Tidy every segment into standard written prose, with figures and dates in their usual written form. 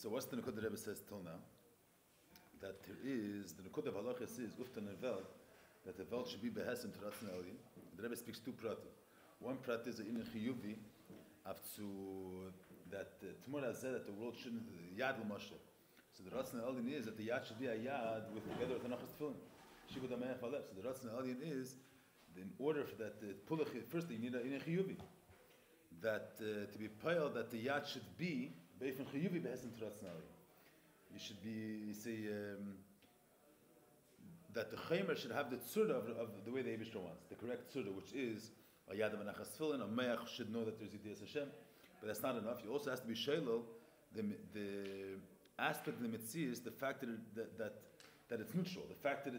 So what's the Nukud the Rebbe says till now? That there is, the Nukud of Halachas is, Uftan and Veld, that the Veld should be Behesim to Ratzon Elyon. The Rebbe speaks two pratim. One prat is in Chiyuvi, after that tomorrow said that the world shouldn't, Yad L'Mashal. So the Ratzon Elyon is that the Yad should be a Yad with together with Anachas Tefillin. Shibud HaMe'ach Valev. So the Ratzon Elyon is, in order for that, first you need a Chiyuvi. That to be pale that the Yad should be Beifin Chiyuvi Behesim to Ratzon Elyon. You should be, you say, that the Chaymer should have the tzura of the way the Eibishter wants, the correct tzura, which is a Yad of Anachas Tefillin, a Me'ach should know that there's Yidiyas Hashem, but that's not enough. You also has to be Sheilo, the aspect of the Mitzvah is the fact that it's neutral, the fact that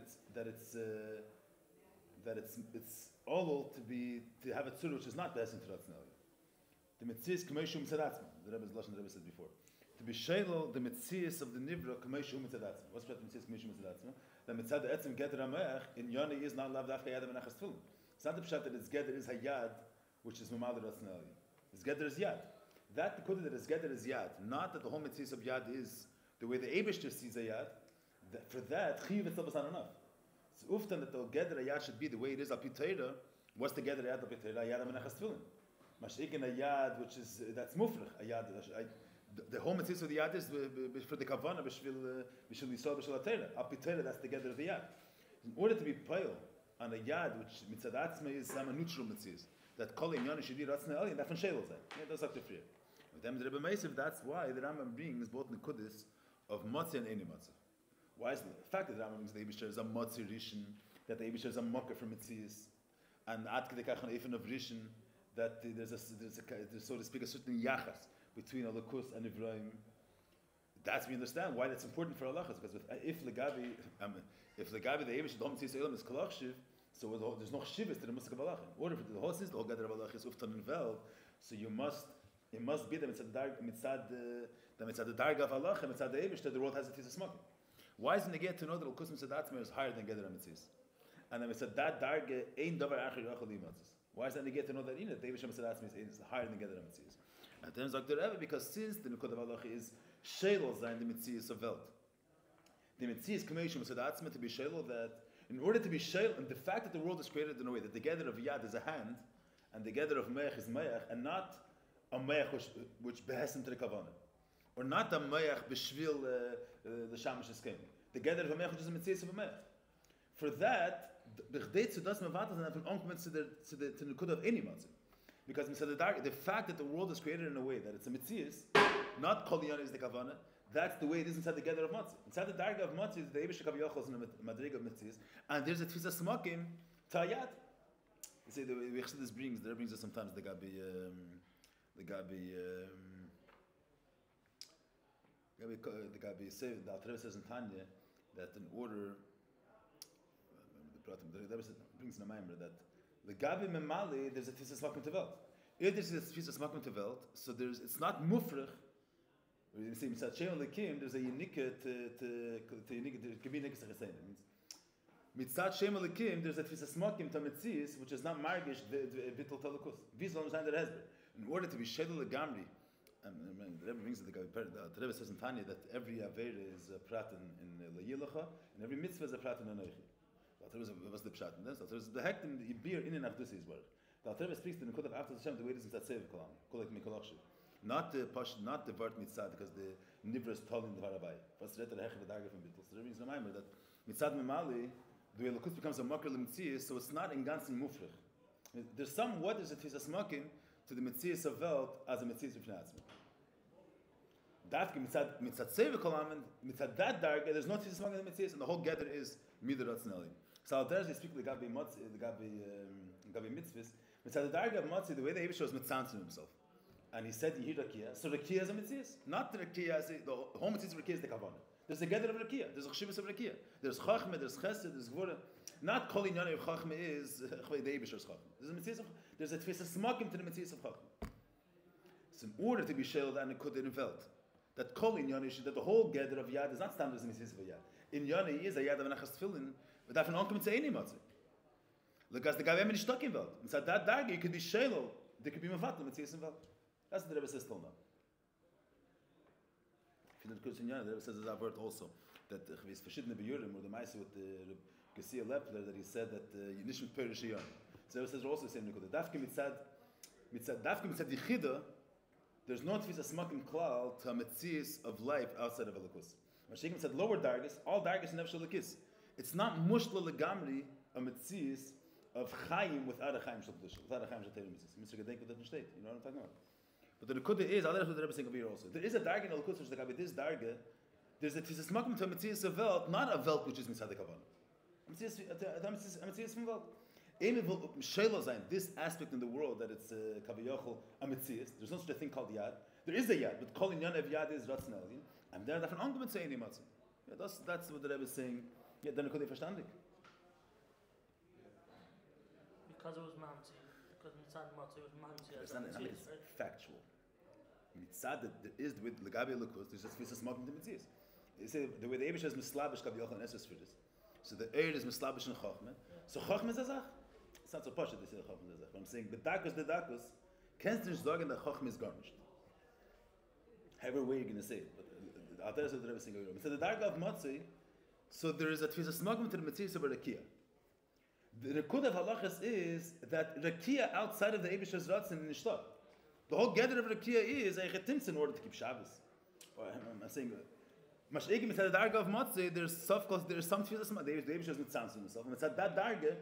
it's all to have a tzura which is not Behesim to Ratzon Elyon. The Mitzvah is Kamei Mitzadatzma, the Rebbe's Lashon, the Rebbe said before. To be shaylo the mitzvahs of the nivra kamei shu mitzadatzma. What's the mitzvahs kamei shu mitzadatzma? The mitzvah etzim geder hameach in yoni is not loved after yad menachas tefillin. It's not the pshat that its geder is hayad, which is mamad Ratzon Elyon. Its geder is yad. That the kudah that its geder is yad, not that the whole mitzvahs of yad is the way the Eibishter sees a yad. For that chiyuv itself is not enough. It's uftan that the geder hayad should be the way it is al pi Torah. What's the geder hayad al pi Torah? Yad menachas tefillin. Mashikin a yad, which is that's mufrich a yad. The whole mitzvah of the yad is for the kavana b'shvil yisrael b'shvil atera. Al pitera, that's the gather of the yad. In order to be pale on a yad, which mitzad atzma is some neutral mitzvahs, that kol inyan should be Ratzon Elyon, that from sheilos that. Yeah, that's up to free. With them the Rebbe Meisiv, that's why the Rambam brings both nekudis of matzah and eni matzah. Why is the fact that the Rambam brings the Eibishter is a matzah rishon, that the Eibishter is a mocker for mitzvahs, and ad kedekach an efen of rishon, that there's so to speak a certain yachas between Alakus and Ibrahim. That's we understand why that's important for halachas, because if legabi the Eibush the whole mitzvah elam is kolach shiv, so there's no shivas to the musik of halach. In order for the whole system, the whole gather of halach is uftan and vel, so it must be that mitzad the darga of halach and mitzad the Eibush that the world has a tisa smoking. Why isn't it get to know that Alakus mitzad atzmer is higher than gather mitzvahs, and then mitzad that darga ein davar acher yachol limatzis? Why is that they get to know that the Eibush mitzad is higher than gather mitzvahs? And then Dr. Rebbe, because since the Nukud of Halacha is Sheilo Zayin, the Mitzvahs of Welt. The Mitzvahs Kamei Shu Mitzadatzma to be Sheilo, that in order to be Sheilo, and the fact that the world is created in a way that the gather of Yad is a hand, and the gather of Me'ach is Me'ach, and not a Me'ach which behesim to the Kavanah, or not a Me'ach b'shvil the Shamash Eskem. The gather of a Me'ach which is a Mitzvahs of a Me'ach. For that, the Chdei Tzudas Mevatas and have an onkomen to the Nukud of any Matzah. Because the fact that the world is created in a way that it's a mitzvahs, not kol yana is the kavana, that's the way it is inside the gather of matzah. Inside the darga of matzah is the Eibush Kav Yochel in the madrig of mitzvahs, and there's a tfisa smokim tayat. You see the way this brings us sometimes the gabi say the Alter Rebbe says in Tanya that in order the Rebbe brings in a member that the Gabi Memali, there's a Tfisas Makom Tevelt. If there's a Tfisas Makom Tevelt, so it's not Mufrich. You see, Mitzad Shem Alekim, there's a Yinika to Gabi Nikas HaChasein. It means, Mitzad Shem Alekim, there's a Tfisas Makom to Mitzis, which is not Margish, Bittul Talakus. Vizal understand that Hezber. In order to be Shedel Legamri, and the Rebbe brings the Rebbe says in Tanya that every Aver is a Prat in Layilacha, and every Mitzvah is a Prat in Anoichi. Was the pshat in this? The hektim the beer in and after his word. The Alter Rebbe speaks to the Nukud of after Hashem the way it is in Tzatzev Kolam, Kolek Mikolachshiv. Not the word mitzad, because the nivra is told in the Varabai. First, the hechel the darga from Bittul. So there is a reminder that mitzad memali, the way Lakus becomes a makar l'mitzias, so it's not in ganzen mufrich. There's somewhat there's a tfisas makin to the mitzias of Welt as a mitzias of Shneatzma. That mitzad seva kolam, mitzad that darga, there's no tfisas makin in the mitzias, and the whole gather is midar Ratzon Elyon. So Alter Rebbe speaks the gabi mitzvahs. Mitzad the darga of matzah, the way the Eibush was mitzantzim himself, and he said Yehir Rakia. So Rakia is a mitzvah, not the Rakia. The whole mitzvah of Rakia is the kavanah. There's a gather of Rakia. There's a chshivas of Rakia. There's chachme. There's chesed. There's gvura. Not kol inyan of chachme is the Eibusher's chachme. There's a mitzvah. There's a tfisa smakim to the mitzvah of chachme. So in order to be shelled and it could in Welt, that kol inyan is that the whole gather of yad is not standard as a mitzvah of yad. In Yana is a yad of anachas tefillin, but that an onkom to any matzah. Because the guy is stuck in Welt. Inside that darga, you could be shelo. There could be mevatel mitzvahs in Welt. That's what the Rebbe says till now. If you look at the Rebbe says a word also that is verschiedene Bejurim or the Meise with the Gesia Lepler that he said that you nicht mit Perish Yom. So Rebbe says also the same Nikuda. Dafke mitzad Yichida, there's no tefisa smakim klal to a metzias of life outside of Elokus. Mashiach said lower dargis, all dargis never shall Elokus. It's not mushla legamri a metzias of chayim without a chayim shel kedusha, without a chayim shel terim mitzvahs. Mr. Gedenk with that mistake. You know what I'm talking about? But the Nekuda is, I'll let the Rebbe saying over here also. There is a darga in Elokus which is like this darga. There's a tefisa smakim to a metzias of welt, not a welt which is mitzad kavan. A metzias from welt. This aspect in the world that it's kaviyachol a metzias. There's no such a thing called yad. There is a yad, but calling inyan of yad is ratzon elyon. And there are different arguments saying matzah. Yeah, that's what the Rebbe is saying. Yeah, then could they verstandig? Because it was mamzi. Because mitzad matzah was mamzi. It's factual. Mitzad that there is with legabi lukus. There's just tefisa smakim to metzias. You say the way the Eibush has mislabish kaviyachol and eses for this. So the air is mislabish and chachma. So chachma is a zach. It's not so posh that they say chachma is a zach. But I'm saying the dakus. Can't you sagen that chachma is garnished? However way you're going to say it. But I'll tell you what the Rebbe is saying. So the darga of matzah. So there is a tefisa smakim to the metzias of rakia. The rekud of halachas is that rakia outside of the Eibish's ratzin in nishtat. The whole gather of rakia is a chetimtz in order to keep Shabbos. I'm saying. Mash'egim inside the darga of matzah, there's some tefillas, the Eibush has mitzvahs in himself. And it's at that darga,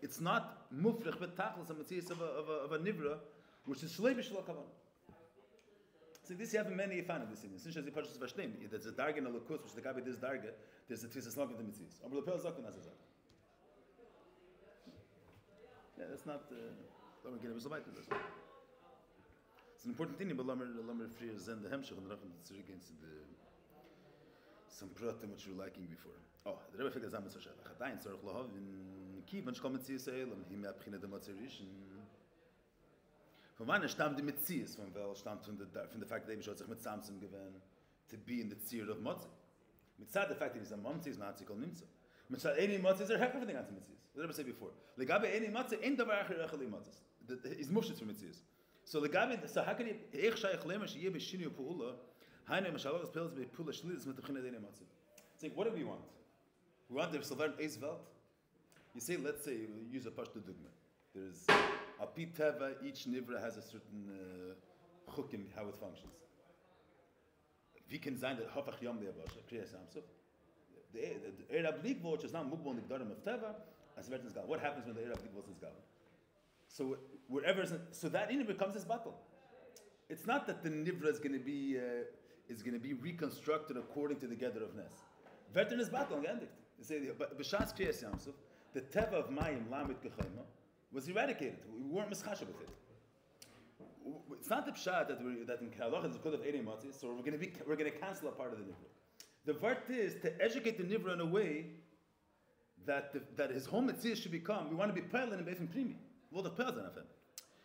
it's not mufrich but tachlis a mitzvahs of a nivra, which is shlei b'shlo kavan. So this you have many fan of this thing. Since as you purchase verstehen, there's a darga in a lukus, which the gabi this darga, there's a tefillas not with the mitzvahs. Aber lepel zakon as a zak. Yeah, that's not. Don't get it. It's an important thing, but lamer free zen the hemshach and racham tzuri against the. Some pratim which you were liking before. Oh, the Rebbe figures out Mitzvah Shabbat. Chadayin tzarech lahav in kiv and shkom metzias ha'elam him me'abchina de matzerish. Von wann stammt die Metzias? Von wel stammt von the fact that Eibush hat sich mit Samson gewähnt to be in the tzir of Matzah. Mitzad the fact that he's a Matzah is not Tzikol Nimtza. Mitzad Eini Matzah is a heck of everything on Metzias. The Rebbe said before. Legabe Eini Matzah ein davar acher echel Matzah. He's mushit for Metzias. So legabe, so how can he eich shayach lema sheyeh b'shinu pu'ula Hainu Mashalachas Pills be Pula Shlitz with the China Dene Matzah. It's like, what do we want? We want the Silvern Eis Welt. You say, let's say, we use a Pashto Dugma. There's a Pit Teva, each Nivra has a certain chukim, how it functions. We can say that Hafach Yom the Abasha, Kriya Samsuf. The Arab League Watch is not Mugbon Nigdarim of Teva, as Vertins Gal. What happens when the Arab League Watch is Gal? So, so that in it becomes this battle. It's not that the Nivra is going to be reconstructed according to the gather of Nes. Vertin is battle endigt. They say, b'shas Kriyas Yamsuf, the teva of Mayim Lamit Kechayma was eradicated. We weren't mischasha with it. It's not the pshat that in Halach is a code of Eidei Matzis, so we're going to cancel a part of the Nivra. The vert is to educate the Nivra in a way that his home mitzvah should become. We want to be parallel in Beifim Primi. Well, the parallel on him.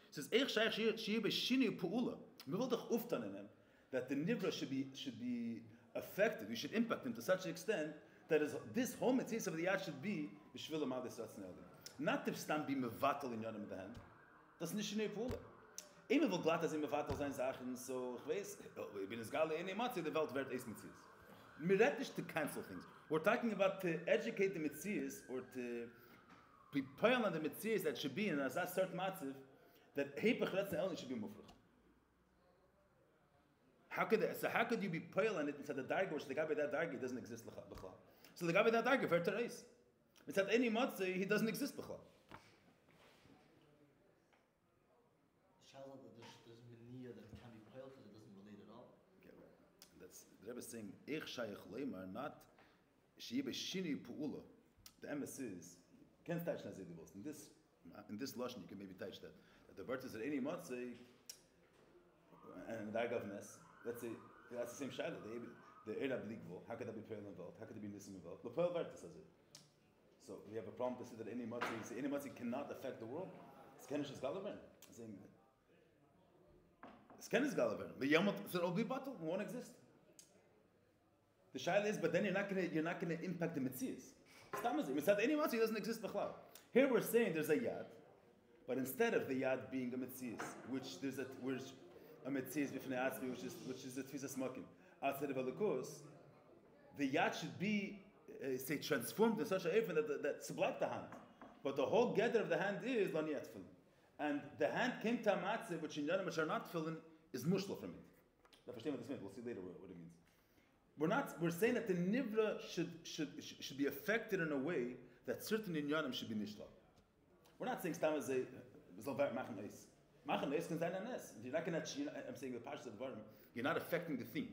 It says, "Eich shaykh shiyeh b'shinu pu'ula." We will doch uftan in him that the nivra should be affected. We should impact him to such an extent that this whole mitzvah of the yad should be b'shvil amal desratzin eldim. Not to stand be mevatel in yonim the hand. Das nicht shinei pu'ula. Immer will glatt as mevatel sein Sachen. So ich weiß, bin es gale eine matze the Welt wird eis mitzvahs. Mir redt nicht to cancel things. We're talking about to educate the mitzvahs or to prepare on the mitzvahs that should be in as that certain matziv that heipach ratzin eldim should be mufrach. How could you be pale on it and say the darga, which the guy by that darga doesn't exist b'chlal? So the guy by that darga, for tereis. It's at any matzah, he doesn't exist b'chlal. Shalom, there's mania that can be pale because it doesn't relate at all. Okay, that's the Rebbe is saying, ich shayach leimar, not sheyeh b'shini pu'ula. The MS is, you can't touch nazir divos. In this lashon, you can maybe touch that. That the word is at any matzah, and the darga of Nes. Let's say that's the same shaila. The Arab League vote. How could that be Pearl involved? How could it be Nisim involved? The Pearl Verta says it. So we have a problem to say that any matzi cannot affect the world. Skenish is Galavan. Saying Skenish is Galavan. The Yamot it'll be battle. It won't exist. The shaila is, but then you're not gonna impact the mitzias. Stamazim. It's that any matzi doesn't exist b'chlal. Here we're saying there's a yad, but instead of the yad being a mitzias, which a metzias b'fnei atzmi, which is a tfisa smoking. outside of Elikos, the yad should be, say, transformed in such a way that sublime the hand. But the whole gather of the hand is Lani Atfilin. And the hand came to a matzah, which in Yanim which are not filling, is mushla from it. Now, understand what this means. We'll see later what it means. We're saying that the nivra should be affected in a way that certain inyanim should be nishla. We're not saying stam as a machanais. Machanais can sein a nes. You're not going to. I'm saying the pashas of the bottom. You're not affecting the thing.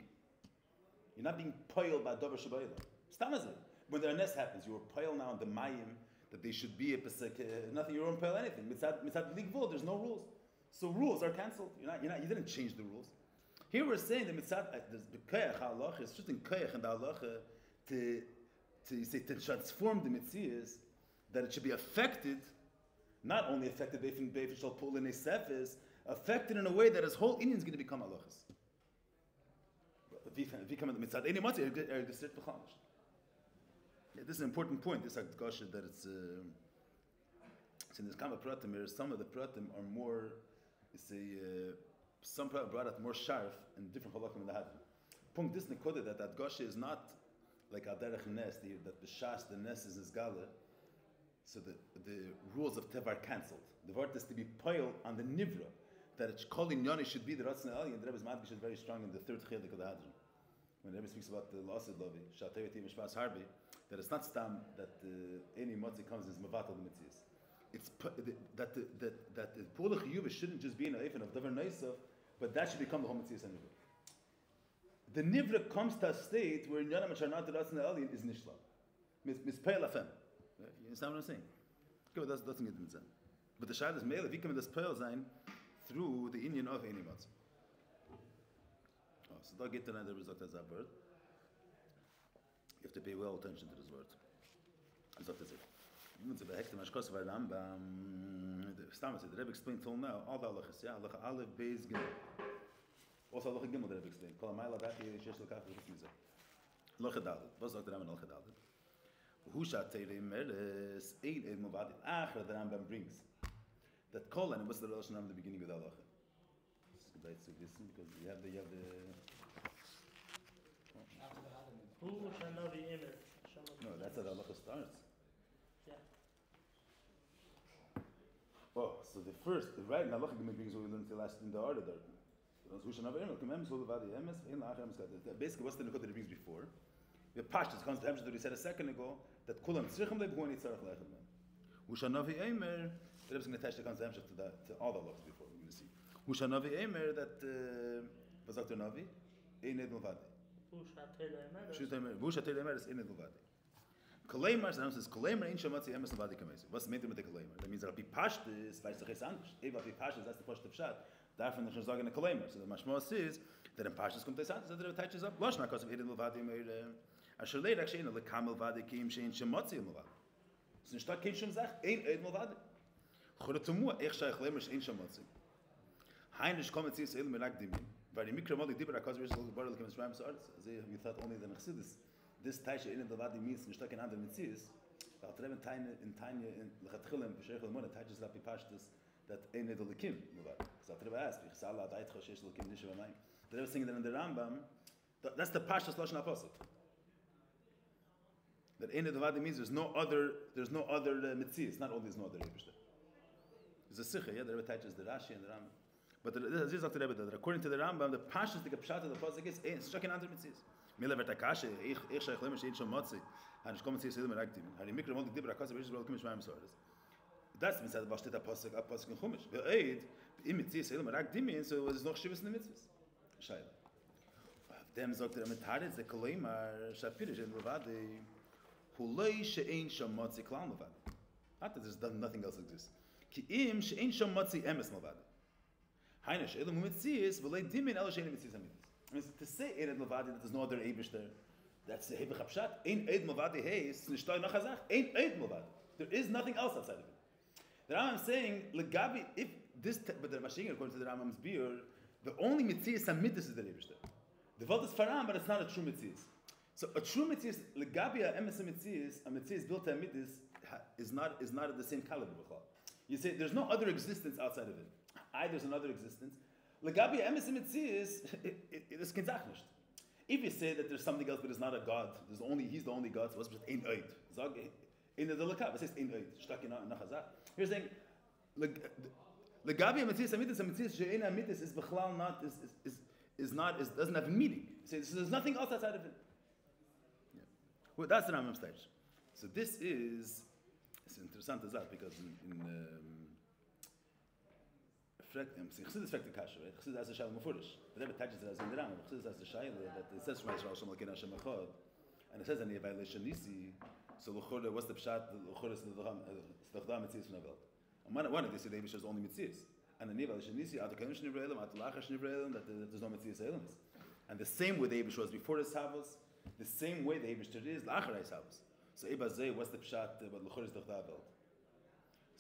You're not being poiled by davar shabayla. Stam as it. When the nes happens, you were poiled now in the mayim that they should be a pesach. Nothing. You don't poil anything. Mitzad ligvul. There's no rules. So rules are cancelled. You didn't change the rules. Here we're saying that mitzad there's b'koyach halacha. It's just in koyach and the halacha to transform the mitzvahs, that it should be affected, not only affected beifin shall pull in a sefis, affected in a way that his whole Indian is going to become halachas. This is an important point. This Akdasha that it's in this Kama Pratim here. Some of the Pratim are more, some Pratim brought out more sharp and different halakim in the Hadron. Punkt this Nekoda that Akdasha is not like Aderech Nes, that B'shas, the Nes is Gala, so the rules of Tev are cancelled. The word is to be poil on the Nivra, that it's called in Yoni should be the Ratzon Ali, and the Rebbe's Madgish is very strong in the third Chelik of the Hadron. When the Rebbe speaks about the Lasid Lovi, Shateveti Mishpas Harbi, that it's not stam that any Motzi comes as Mavatal the Mitzvahs. It's that the Pulach Yuva shouldn't just be in a Eifin of Davar Neisov, but that should become the whole Mitzvahs and Nivra. The Nivra comes to a state where Yana Machanat the Ratzon Ali is Nishla. Mispeil Afem. You understand what I'm saying? Okay, but that's not the But the Shad is male, if he comes to Peil Zain through the Indian of any Motzi. So don't get to another result as that word. You have to pay well attention to this word. That's it. You want to be hektim ashkos of Rambam. Stam said the Rebbe explained till now all the halachas. Yeah, halacha aleph beis gimel. Also halacha gimel the Rebbe explained. Kol hamayla v'ati yesh l'kaf v'chizah. Halacha dalet. What's Dr. Rambam halacha dalet? Husha teirei meres ein ed movadim. Achar the Rambam brings that kol and what's the relation in the beginning of the halacha? It's good to listen because you have the. Who shanavi emer? No, that's how the halacha starts. Yeah. Oh, so the first, right, in halacha brings what we learned till last in the order there. Basically, what's the nukot that he brings before? The pashtus comes to the that we said a second ago that kulam tzrichim lebuani tzarach lechem. Ushanavi emer. The Rebbe's going to attach the concept to all the halachas before. We're going to see. Ushanavi emer that was Dr. Navi eined mulvadi. Ushatel emer is eined mulvadi. Kalemar says kalemar ein shamatzi emes mulvadi kamesi. What's the matter with the kalemar? That means that be pashtus, weiß doch es anders. Eva be pashtus, that's the pashtus of shat. Davon the sagen the kalemar. So the mashma says that in pashtus kommt es anders. That the touches up. Losh na kosav eined mulvadi mer. Asherleid actually in the kamel vadi kim shein shamatzi mulvadi. So in stadt kim shum sagt eined mulvadi. Chorotumua ech shaykh kalemar shein shamatzi. Heinrich kommt sich selber mit Akdimin. Weil die Mikromodik dibra kosmos ist Baral kemes Rams Arts. Also we thought only the Chassidus. This Taisha in the Vadi means nicht kein anderer Mitzis. Da treffen Tine in Lechatchilim Sheikh al-Mona Taisha Lapi Pashtus that ein the Lekim. So I treffen asked, ich sala dait Chashish Lekim nicht bei They were saying that in the Rambam, that's the Pashtus Lashon HaPosuk. That ein the Vadi means there's no other Mitzis, not only there's no other Rebishter. There's a Sikha, yeah, the Rebbe Taisha is the Rashi and the Rambam. But this is Dr. Rebbe that according to the Rambam, the Pashtus, the Pshat of the Pasuk is striking under Mitzis. Mila vertakashe, ich shaykh lemesh ein shom motzi. Han shkom mitzis sedem raktim. Han mikro mol dibra kasse beis rol kumish vaym sordes. Das means that was steht a Pasuk in Chumash. Ve'ed im mitzis sedem raktim, so es noch shivs in mitzis. Shaila. Dem sagt der Metades der Kolemar Shapirish in Ravadi Hulay she'ein shom motzi klam Ravadi. Not that there's nothing else exists. Ki im she'ein shom motzi emes Ravadi. Hainish elum mitzis v'lei dimin el she'ein mitzis amitis. I mean, to say Eid Mavadi that there's no other Eibush there, that's the Hebech Hapshat. Ein Eid Mavadi heis nishtoi nachazach. Ein Eid Mavadi. There is nothing else outside of it. The Rambam is saying legabi if this, but the Mashiach according to the Rambam's beer, the only Mitzias Amitis is the Eibush there. The Vod is Faram, but it's not a true Mitzias. So a true Mitzias legabi a emes Mitzias, a Mitzias built to Amitis is not at the same caliber. You say there's no other existence outside of it. There's another existence. Legabi emes mitzias, it is kinzach nicht. If you say that there's something else but it's not a God, he's the only God, so what's just ein oid? In the Lakav, it says ein oid. Shtaki nachazah. Here's saying, Legabi Amitzias Amitis, Amitzias She'ein Amitis is Bechlal not, doesn't have a meaning. So there's nothing else outside of it. Yeah. Well, that's the Rambam stage. So this is, it's interesting as that, because in Chassidus fragt the Kasha, right? Chassidus has the Shaila Mufurish. The Rebbe touches it as in the Rambam. Chassidus has the Shaila that it says Shema Yisrael Shem Elokeinu Hashem Echad, and it says in the violation Nisi. So L'chora, what's the pshat? L'chora is the Chdam Mitzias from Avelt. And one of these today is only Mitzias, and the violation Nisi Ad Kadosh Nivra Elam, Ad Lachash Nivra Elam, that there's no Mitzias Elamis. And the same way the Eibush was before his Havos, the same way the Eibush today is Lachar his Havos. So Ibazeh, what's the pshat? But L'chora is the Chdam Avelt.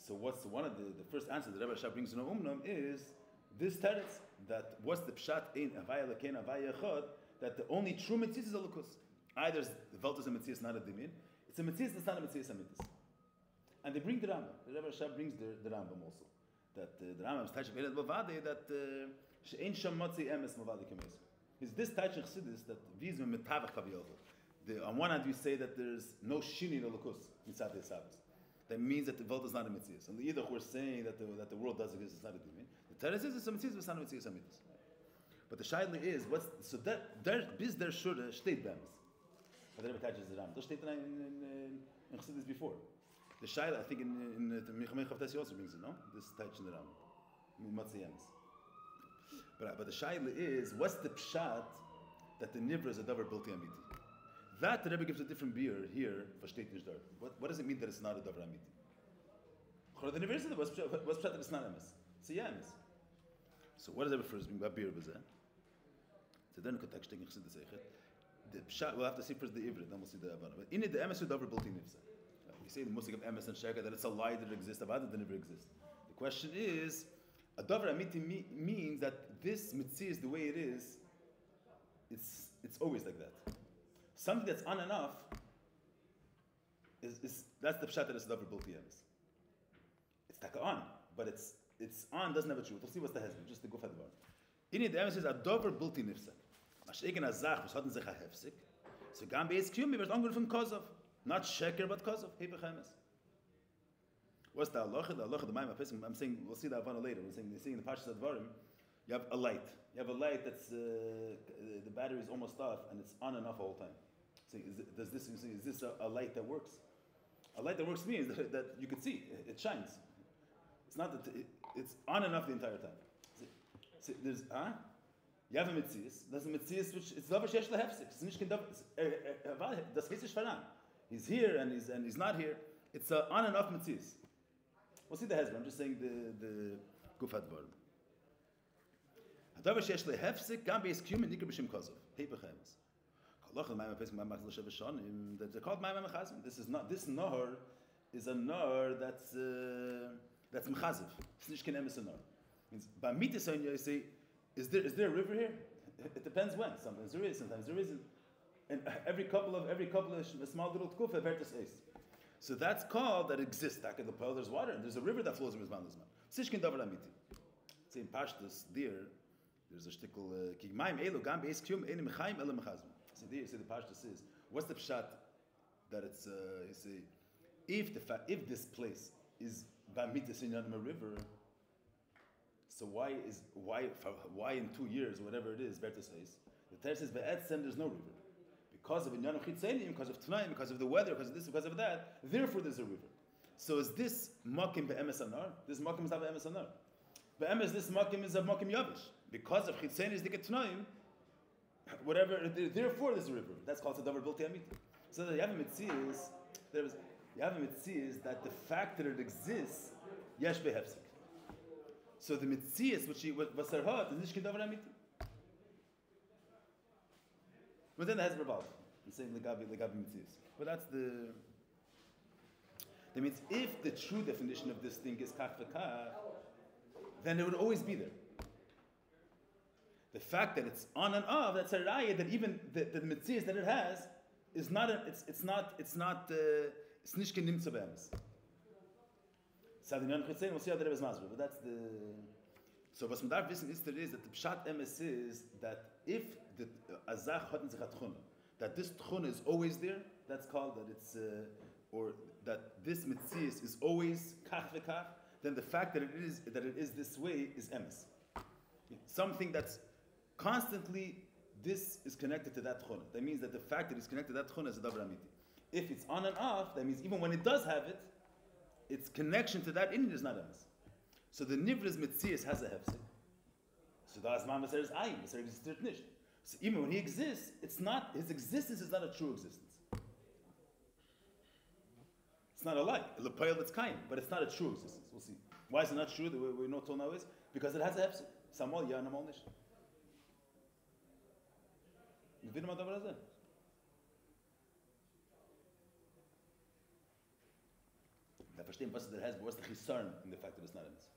So what's one of the first answer that Rebbe Rashab brings in Umnam is this teretz, that what's the pshat in Avaya Lekein Avaya Echad, that the only true Mitzias is a Lukus. Either the Velt is a Mitzias, not a Dimin. It's a Mitzias that's not a Mitzias Amitis. And they bring the Rambam. The Rebbe Rashab brings the Rambam also. That the Rambam is Taish V'Elet Bavade, that She'ein Sham Motzi Emes Mavade Kemes. Is this Taish Chassidus that Vizme Metavach Kaviyotl. On one hand we say that there's no Shini no Lukus inside the Sabbath. That means that the world is not a Mitzias. And either we're saying that the world does exist, it's not a Dimin. The Teretz is it's a Mitzias, but it's not a Mitzias Amitis. But the Shaila is, bis der Shura steht be'emes. But the Rebbe touches the Ram. Das steht in Chassidus before. The Shaila, I think in the Milchmei Chavtasi also brings it, no? This touch in the Ram. Matzi Emes. But the Shaila is, what's the pshat that the Nivra is a davar bilti amiti? That the Rebbe gives a different beer here for Shteit Nishdar. What does it mean that it's not a davar amiti? The Nivra said, what's pshat that it's not emes? It's a emes. So what does Rebbe first mean by beer bazeh? So then we could take Chassidus Eichet. The pshat, we'll have to see first the Ivrit, then we'll see the Avana. But in it, the emes is davar bilti nifsa. We say the musik of emes and sheka that it's a lie that it exists, about it never exists. The question is, a davar amiti means that this mitzvah is the way it is. It's always like that. Something that's on and off is that's the pshat that is davar bilti emes. It's taka on, but it's on doesn't have a truth. We'll see what's the husband, just the guf hadvar. In it, the emes is a davar bilti nifsa. Mash'egen azach, was hatten sich a hefsik. So gam beis kiyumi, wird angerufen kozov. Not sheker, but kozov. Hepech emes. What's the halacha? The halacha, the ma'im ha'pesach. I'm saying, we'll see that Havana later. We're saying in the Parshas Advarim, you have a light. You have a light that's, the battery is almost off, and it's on and off all the time. So is this a light that works? A light that works means that you can see. It shines. It's not that, it's on and off the entire time. So there's, you have a mitzias. There's a mitzias which it's davar sheyesh lehefsik. It's nicht kein davar. Das heißt faran. He's here and he's not here. It's a on and off mitzias. We'll see the hezbollah. I'm just saying the guf hadvar. Davar sheyesh lehefsik gam beis kiyum nikar b'shem kozov. Hepech emes. Kolach l'mayim ha'pesach ma'am machzor sheva shonim. They're called ma'im ha'mechazim. This nahar is a nahar that's mechaziv. It's nicht kein emes nahar. Means by mitzvah you say. Is there a river here? It depends when. Sometimes there is, sometimes there isn't. And every couple of a small little tkufa vertus is. So that's called that exists. Back in the pearl, there's water, and there's a river that flows in Mizman Lizman. Sishkin davar amiti. Say in Pashtus, there's a shtickle kigmaim elu gam beis kiyum enim mechaim elu mechazim. So there, the Pashtus says, what's the pshat that it's you say if this place is bamitis in a river. So why in 2 years, whatever it is, Berta says, the Torah says, Be'etzem, there's no river. Because of Inyanam Chitzeinim, because of Tanaim, because of the weather, because of this, because of that, therefore there's a river. So is this Makim Be'emes Anar? This Makim is not Be'emes Anar. Be'emes, this Makim is a Makim Yavish. Because of Chitzeinim is Diket Tanaim, whatever, therefore there's a river. That's called Sadavar Bilti Amiti. So the Yavim is that the fact that it exists, Yesh Behefsik. So the mitzias, which was sarhat, is nishkin davar amiti. But then the hezbollah about the same legabi mitzias. But that's the. That means if the true definition of this thing is kach v'kach, then it would always be there. The fact that it's on and off, that's a raya that even the mitzias that it has is not. It's nishkin nimtza be'emes. We'll see how the Rebbe is masber, but that's the. So what we darf wissen is that the pshat emes is that if the azach hat in sich a tchuna, that this tchuna is always there, that's called that it's, or that this mitzias is always kach v'kach, then the fact that it is this way is emes. Something that's constantly, this is connected to that tchuna. That means that the fact that it's connected to that tchuna is a davar amiti. If it's on and off, that means even when it does have it, its connection to that inyan is not emes. So the nivra's mitzias has a hefsek. So the Azman Maser is ayin, Maser existiert nicht. So even when he exists, it's not, his existence is not a true existence. It's not alike. L'payel it's kain, but it's not a true existence. We'll see. Why is it not true? The way we know till now is because it has a hefsek. Samol ya namal nicht. Mivinu ma davar hazeh. I verstehen, was it has, but what's the chisarn in the fact that it's not emes.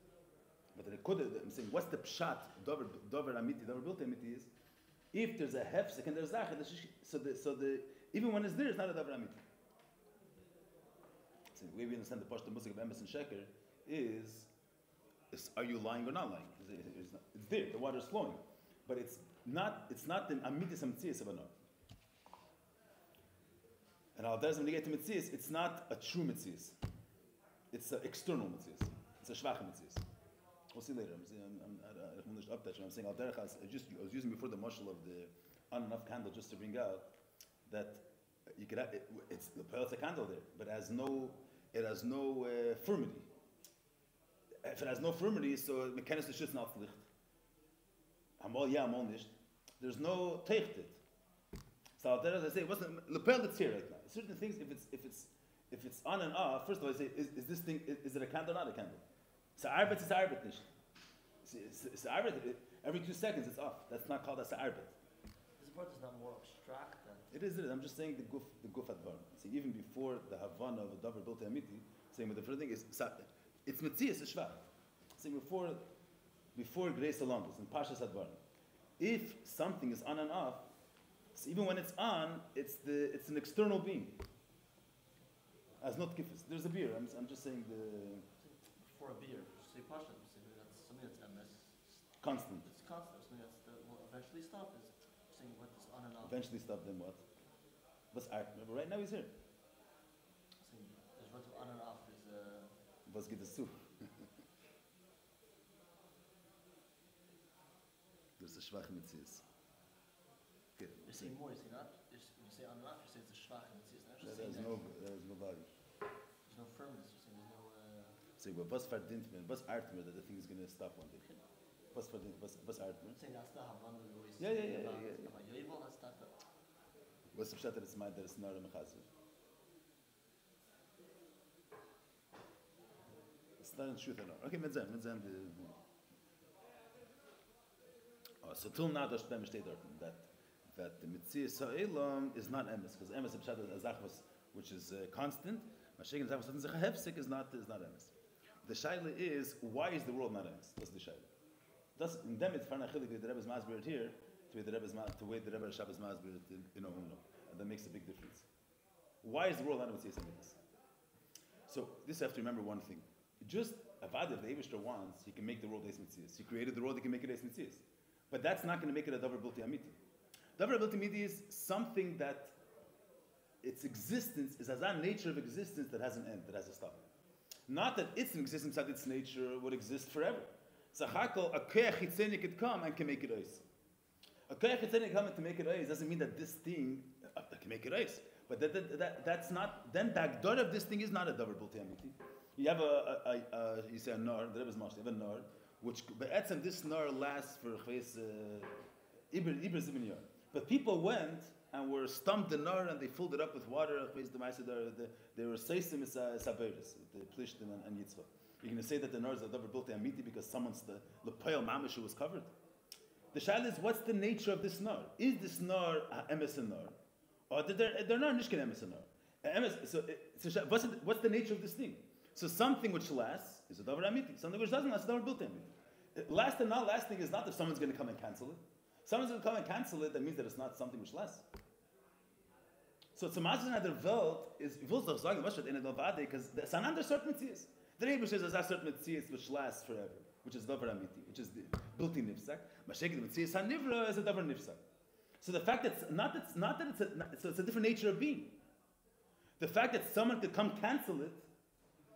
But I'm saying, what's the pshat, dover amiti, dover built amiti is, if there's a hefsek and there's zach, so the even when it's there, it's not a dover amiti. So the way we understand the pashto musik of emes and sheker is are you lying or not lying? It's there, the water is flowing, but it's not the amitis amtzias of a nor. And al when you get to mitzias, it's not a true mitzias. It's an external mitzias. It's a shvach mitzias. We'll see later. I'm saying al derech. I was using before the mashal of the on and off candle just to bring out that you could have, it's a candle there, but it has no firmity. If it has no firmity, so mekanis the shit's not licht. Amol ya amol nicht. There's no teichtet. So al derech I say, what's the lepel that's here right now? Certain things, if it's on and off, first of all I say, is this thing, is it a candle or not a candle? It's a arbet nicht. It's arbet. Every 2 seconds it's off. That's not called as arbet. This part is not more abstract than. It is. I'm just saying the guf advar. See, even before the havana of a davar built amiti, saying the first thing is it's mitzias, it's shvach. Saying before grace alondos and pashas advar. If something is on and off, so even when it's on, it's an external being. As not kifis. There's a beer. I'm just saying the. For a beer, say pasha, that's something that's MS. Constant. It's constant. Something that's will eventually stop. Is saying what is on and off. Eventually stop. Then what? What's art? Remember, right now he's here. Saying there's what on and off is. Was geht es zu? There's a schwache mitzias. Okay. You're saying more. You say not. You say on and off. You say it's a schwach and it's not. There's no value. There's no firmness. You're saying there's no. Say, well, was verdient man, was art man that the thing is going to stop one day. Was verdient, was art man. Saying that's the Havana we always Yeah. Yovel, that's not the. Was the pshat that it's mad that it's not a mechazir? It's not in truth at all. Okay, mitzvah the. Oh, so till now there's been state that the mitzvah sa'elam is not emes because emes pshat is azachos which is constant. Mashiach and azachos hefsek is not emes. The shaila is, why is the world not emes? That's the shaila. That's in them it's farna chilik the Rebbe's masbirit here to the Rebbe Shabbos masbirit in Ohumno, and that makes a big difference. Why is the world not emes? So this you have to remember one thing. Just avad if the Eibishter wants, he can make the world eis mitzias. He created the world, he can make it eis mitzias. But that's not going to make it a davar bilti amiti. Davar bilti amiti is something that its existence is as a nature of existence that has an end, that has a stop. Not that its existence at its nature would exist forever. Zachakol, a keach chitzeni could come and can make it ois. A keach chitzeni come and to make it ois doesn't mean that this thing can make it ois. But that's not, then the agdor of this thing is not a davar bilti amiti. You have you say a nar, the Rebbe's mashal, you have a nar, which, but etzem, this nar lasts for iber 7 years. But people went and were stumped the nar and they filled it up with water. They were seisim saberis, the plishtim and yitzchak. You're going to say that the nar is a davar bilti amiti because someone's the payal mamishu was covered. The shaila is, what's the nature of this nar? Is this nar emes nar, or they're not nishkin emes nar? So what's the nature of this thing? So something which lasts is a davar amiti. Something which doesn't last is a davar bilti amiti. Last and not lasting is not if someone's going to come and cancel it. Someone's going to come and cancel it, that means that it's not something which lasts. So zum Beispiel in der Welt is, ich will doch sagen, was steht in der Welt, because it's an under certain mitzias. The Rebbe says there's a certain mitzias which lasts forever. which is davar amiti, which is the built-in nifsak. Mashek the Metzias hanivra is a davar nifsak. So the fact that it's a different nature of being. The fact that someone could come cancel it,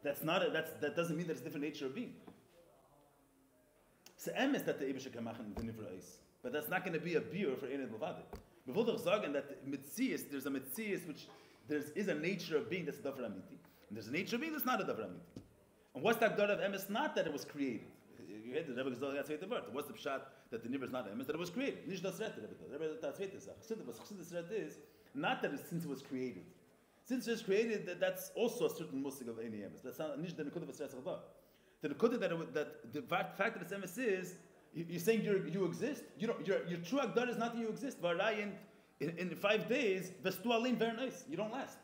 that doesn't mean that it's a different nature of being. It's emes that the Eibusher can machen the nivra is, but that's not going to be a beer for Einad Levadik. We will doch sagen that Metzias, there's a Metzias which is a nature of being that's a davar amiti, and there's a nature of being that's not a davar amiti. And what's that God of emes? Not that it was created. You heard the Rebbe Gezdal that's the word. What's the pshat that the nivra is not emes? That it was created. Nicht das Rebbe. The Rebbe that's the Chassidus. What Chassidus is not that it's since it was created. Since it was created, that's also a certain musig of any emes. That's not nicht the nekudah of Tzedakah. The nekudah that the fact that it's emes is you're saying you exist. You don't. Your true agdar is not that you exist. In 5 days, vestu alin very nice. You don't last.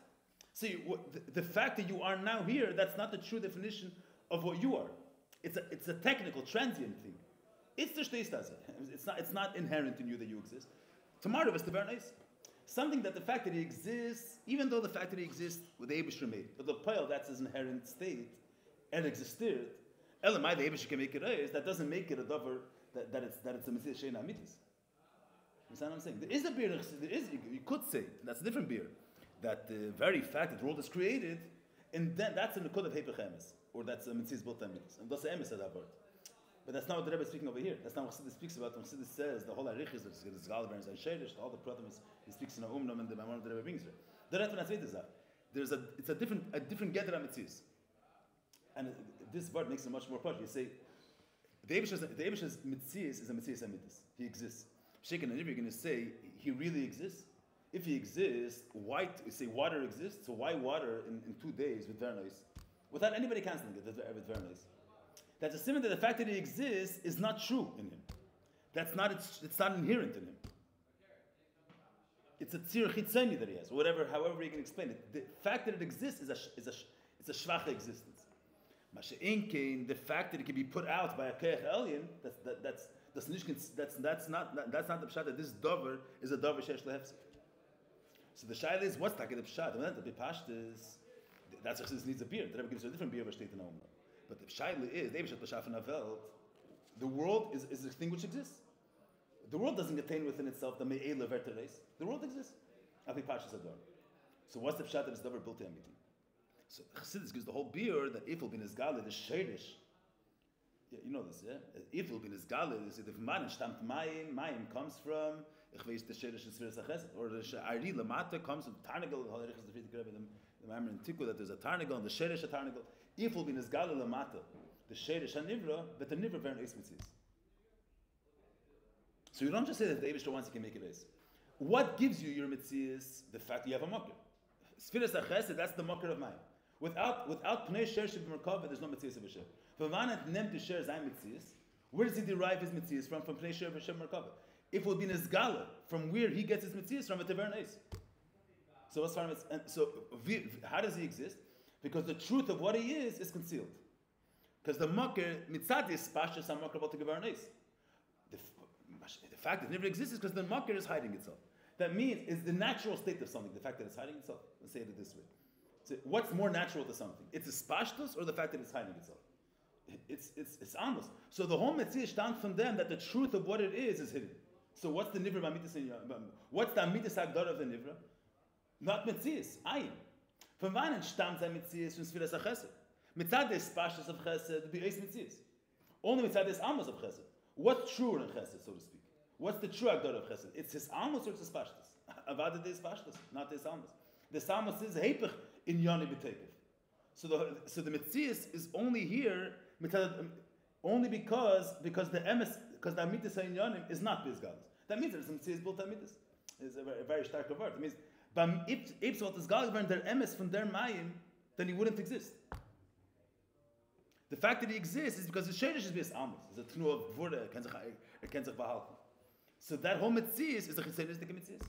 See, the fact that you are now here, that's not the true definition of what you are. It's a technical, transient thing. It's not inherent in you that you exist. Tomorrow is the very nice. Something that the fact that he exists, even though the fact that he exists with the Eibusher made, but the pile that's his inherent state and existed, elamai the Eibusher can make it is, that doesn't make it a davar that it's a mitzvah shein amitis. You understand what I'm saying? There is a beer. You could say that's a different beer. That the very fact that the world is created, and then that's in the code of Hepech Emes, or that's a mitzvah built amitis, and that's emes that word. But that's not what the Rebbe is speaking over here. That's not what Chassidus speaks about. When Chassidus says the whole arich is the Galaber and Sherish, all the pratim he speaks in a umnam and the Maimon the Rebbe brings here. The Rebbe is that it's a different gedera mitzvahs, and this word makes it much more powerful. You say the Eibusher's mitzvahs is a mitzvahs amitis. He exists. Shekin and you're going to say he really exists. If he exists, why say water exists? So why water in 2 days with Vernois, without anybody canceling it with Vernois? That's a simon that the fact that he exists is not true in him. That's not it's not inherent in him. It's a tzir chitzoni that he has, however you can explain it. The fact that it exists is a shvacha existence. Masha'inkein, the fact that it can be put out by a keich elyon, that's not the pshat that this dover is a dover shesh lehefsek. So the shaila is what's taking the pshat? The pashtas, that's actually needs a beer. The Rebbe gives you a different beer of state in Omer. But the shaila is the world is a thing which exists. The world doesn't contain within itself the me'ela verteres. The world exists. I think pashtas ador. So what's the pshat that is dover built to amitim? So Chassidus gives the whole beer that if will be nizgale the sherish. Yeah, you know this, yeah? If will be nizgale, is if man stammt mayim comes from ich weiß the sherish is sfiras achesed, or the ari lamata comes from tarnagel. Halerichas the friedik rebbe the Maimer in Tiku that there's a tarnagel and the sherish a tarnagel. If will be nizgale lamata the sherish and nivra, but the nivra very nice mitzvahs. So you don't just say that the Eibusher wants you can make it is. What gives you your mitzvahs? The fact that you have a mocker. Sfiras achesed, that's the mocker of mine. Without pnei sher sheb'merkava, there's no mitzvahs of a sher. V'vanat nem to share zayin mitzvahs. Where does he derive his mitzvahs from? From pnei sher sheb'merkava. If it would be nizgala, from where he gets his mitzvahs from, a tever neis. So as far as how does he exist? Because the truth of what he is concealed. Because the mocker mitzad is pashas a mocker about to gevar neis. The fact that it never exists is because the mocker is hiding itself. That means it's the natural state of something. The fact that it's hiding itself. Let's say it this way. So what's more natural to something? It's a spashtus or the fact that it's hiding itself? It's honest. So the whole mitzvah stands from them that the truth of what it is hidden. So what's the nivra amitis in what's the amitis agdar of the nivra? Not mitzvahs, ayin. From wann stammt sein mitzvahs from sfiras achesed? Mitzad is spashtus of chesed, the eis mitzvahs. Only mitzad is amos of chesed. What's true in chesed, so to speak? What's the true agdar of chesed? It's his amos or it's his spashtus? Avada is spashtus, not his amos. The amos is heipach in yoni b'tekev. So the mitzvahs is only here only because the emes, because the amitis in yonim is not bizgalis. That means there's some mitzvahs built amitis. It's a very stark word. It means if so is galis their emes from their mayim, then he wouldn't exist. The fact that he exists is because the sherish is bis amos. It's a tnu of wurde kann sich behalten. So that whole mitzvahs is a chisenistic mitzvahs.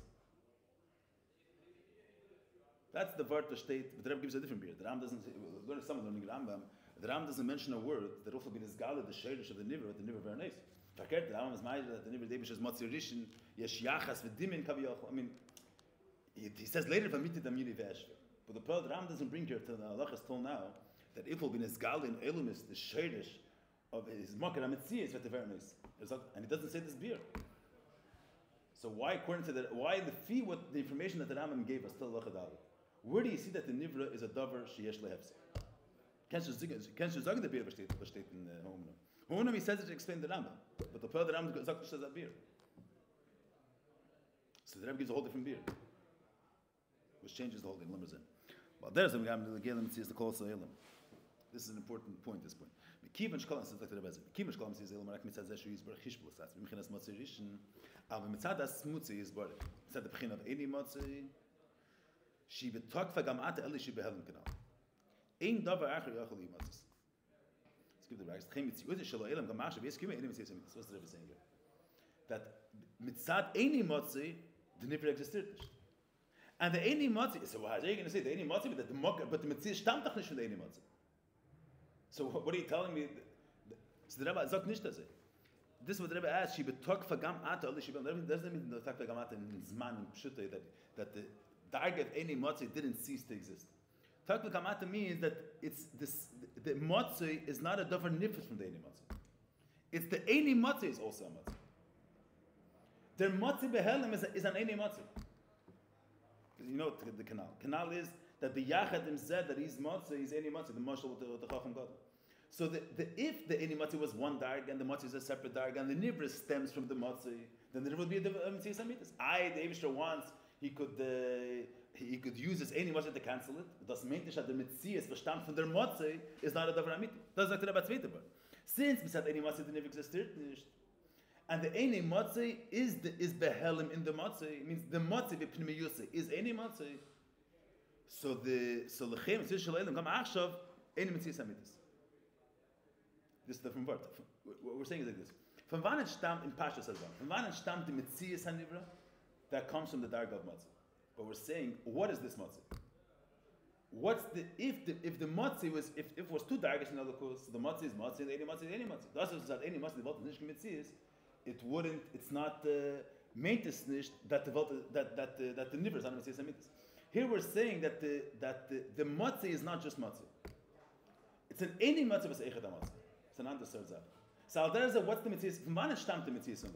That's the word that state, but the Rebbe gives a different beer. The Ram doesn't say, we're going to some learning Rambam, the Ram doesn't mention a word that also been Gala, the sherish of the niver very nice. Verkehrt, the Ram is made that the niver Debish is Matzirishin, Yesh Yachas v'dimin kaviyach. I mean, he says later, V'amiti damiri v'eshver. But the Ram doesn't bring here to the halachas till now, that if will be Gala in Elumis, the sherish of his makar amitzias at the very nice. And he doesn't say this beer. So why, according to that, why the fee? What the information that the Rambam gave us till Lachadal? Where do you see that the nivra is a davar sheyesh lehefse? Can't you say the beer besteht in Homenum? Homenum he says it to explain the Rambam, but the Pell the Rambam says that beer. So the Rebbe gives a whole different beer, which changes the whole thing. Well, there's the Gelim sees the Kol So'ilim. This is an important point. This point. Kivan Shkolam says like the Rebbe says. Kivan Shkolam says Elam Rak Mitzad Zeshu Yisbar Chishbul. That's B'Mechinas Motzei Rishon. Al Mitzad Asmutzi Yisbar. Mitzad the B'Chin of Eni Motzei. She betokfa gamata Eli she behelim Kanal. Ein Davar Acher Yachol Yimatzis. Let's give the rags. Chem Mitziut Shelo Elam Gamasha. Yes, Kivan Eni Mitzis. What's the Rebbe saying here? That Mitzad Eni Motzei the nivra existiert nicht. And the Eni Motzei. So how are you going to say the Eni Motzei? But the Mitzis stammt doch nicht von the Eni Motzei. So what are you telling me? So the Rebbe sagt nicht das. This is what the Rebbe asked. She betok fagam ata only she doesn't mean the fact fagam ata in zman in pshuta that the darga of any motzei didn't cease to exist. Tak fagam ata means that it's this the motzei is not a davar nifus from the any motzei. It's the any motzei is also a motzei. Their motzei behelim is an any motzei. You know the canal. Canal is that the Yachadim said that he's Motzei, he's any Motzei, the Mashal with the Chacham God. So if the any Motzei was one darg and the Motzei is a separate darg and the Nivra stems from the Motzei, then there would be the Mitzvah Samitas. The Eivishter wants, he could use his any Motzei to cancel it. Das meint nicht, that the Mitzvah verstand von der Motzei is not a Davar Amiti. Das sagt der Rebbe Zweiter. Since beside any Motzei the Nivra existiert nicht, and the any Motzei is behelim in the Motzei, means the Motzei v'pnimiyusei is any Motzei. So lechem tzir shel elam gam achshav ein mitzias hamitis. This is the from word. What we're saying is like this. From wann stammt in Pasha says from wann stammt the mitzias hanivra that comes from the darga of matzah. But we're saying, what is this matzah? What's the if the matzah was if it was two dargas in other course, the matzah is matzah and any matzah is any matzah. That's what any matzah developed nicht mitzias. It wouldn't. It's not maintenance nicht that developed that the nivra is not mitzias hamitis. Here we're saying that the matzah is not just matzah. It's an any matzah was echad matzah. It's an underserved zah. So there's what's the mitzvah? From wann stammt the mitzvah from?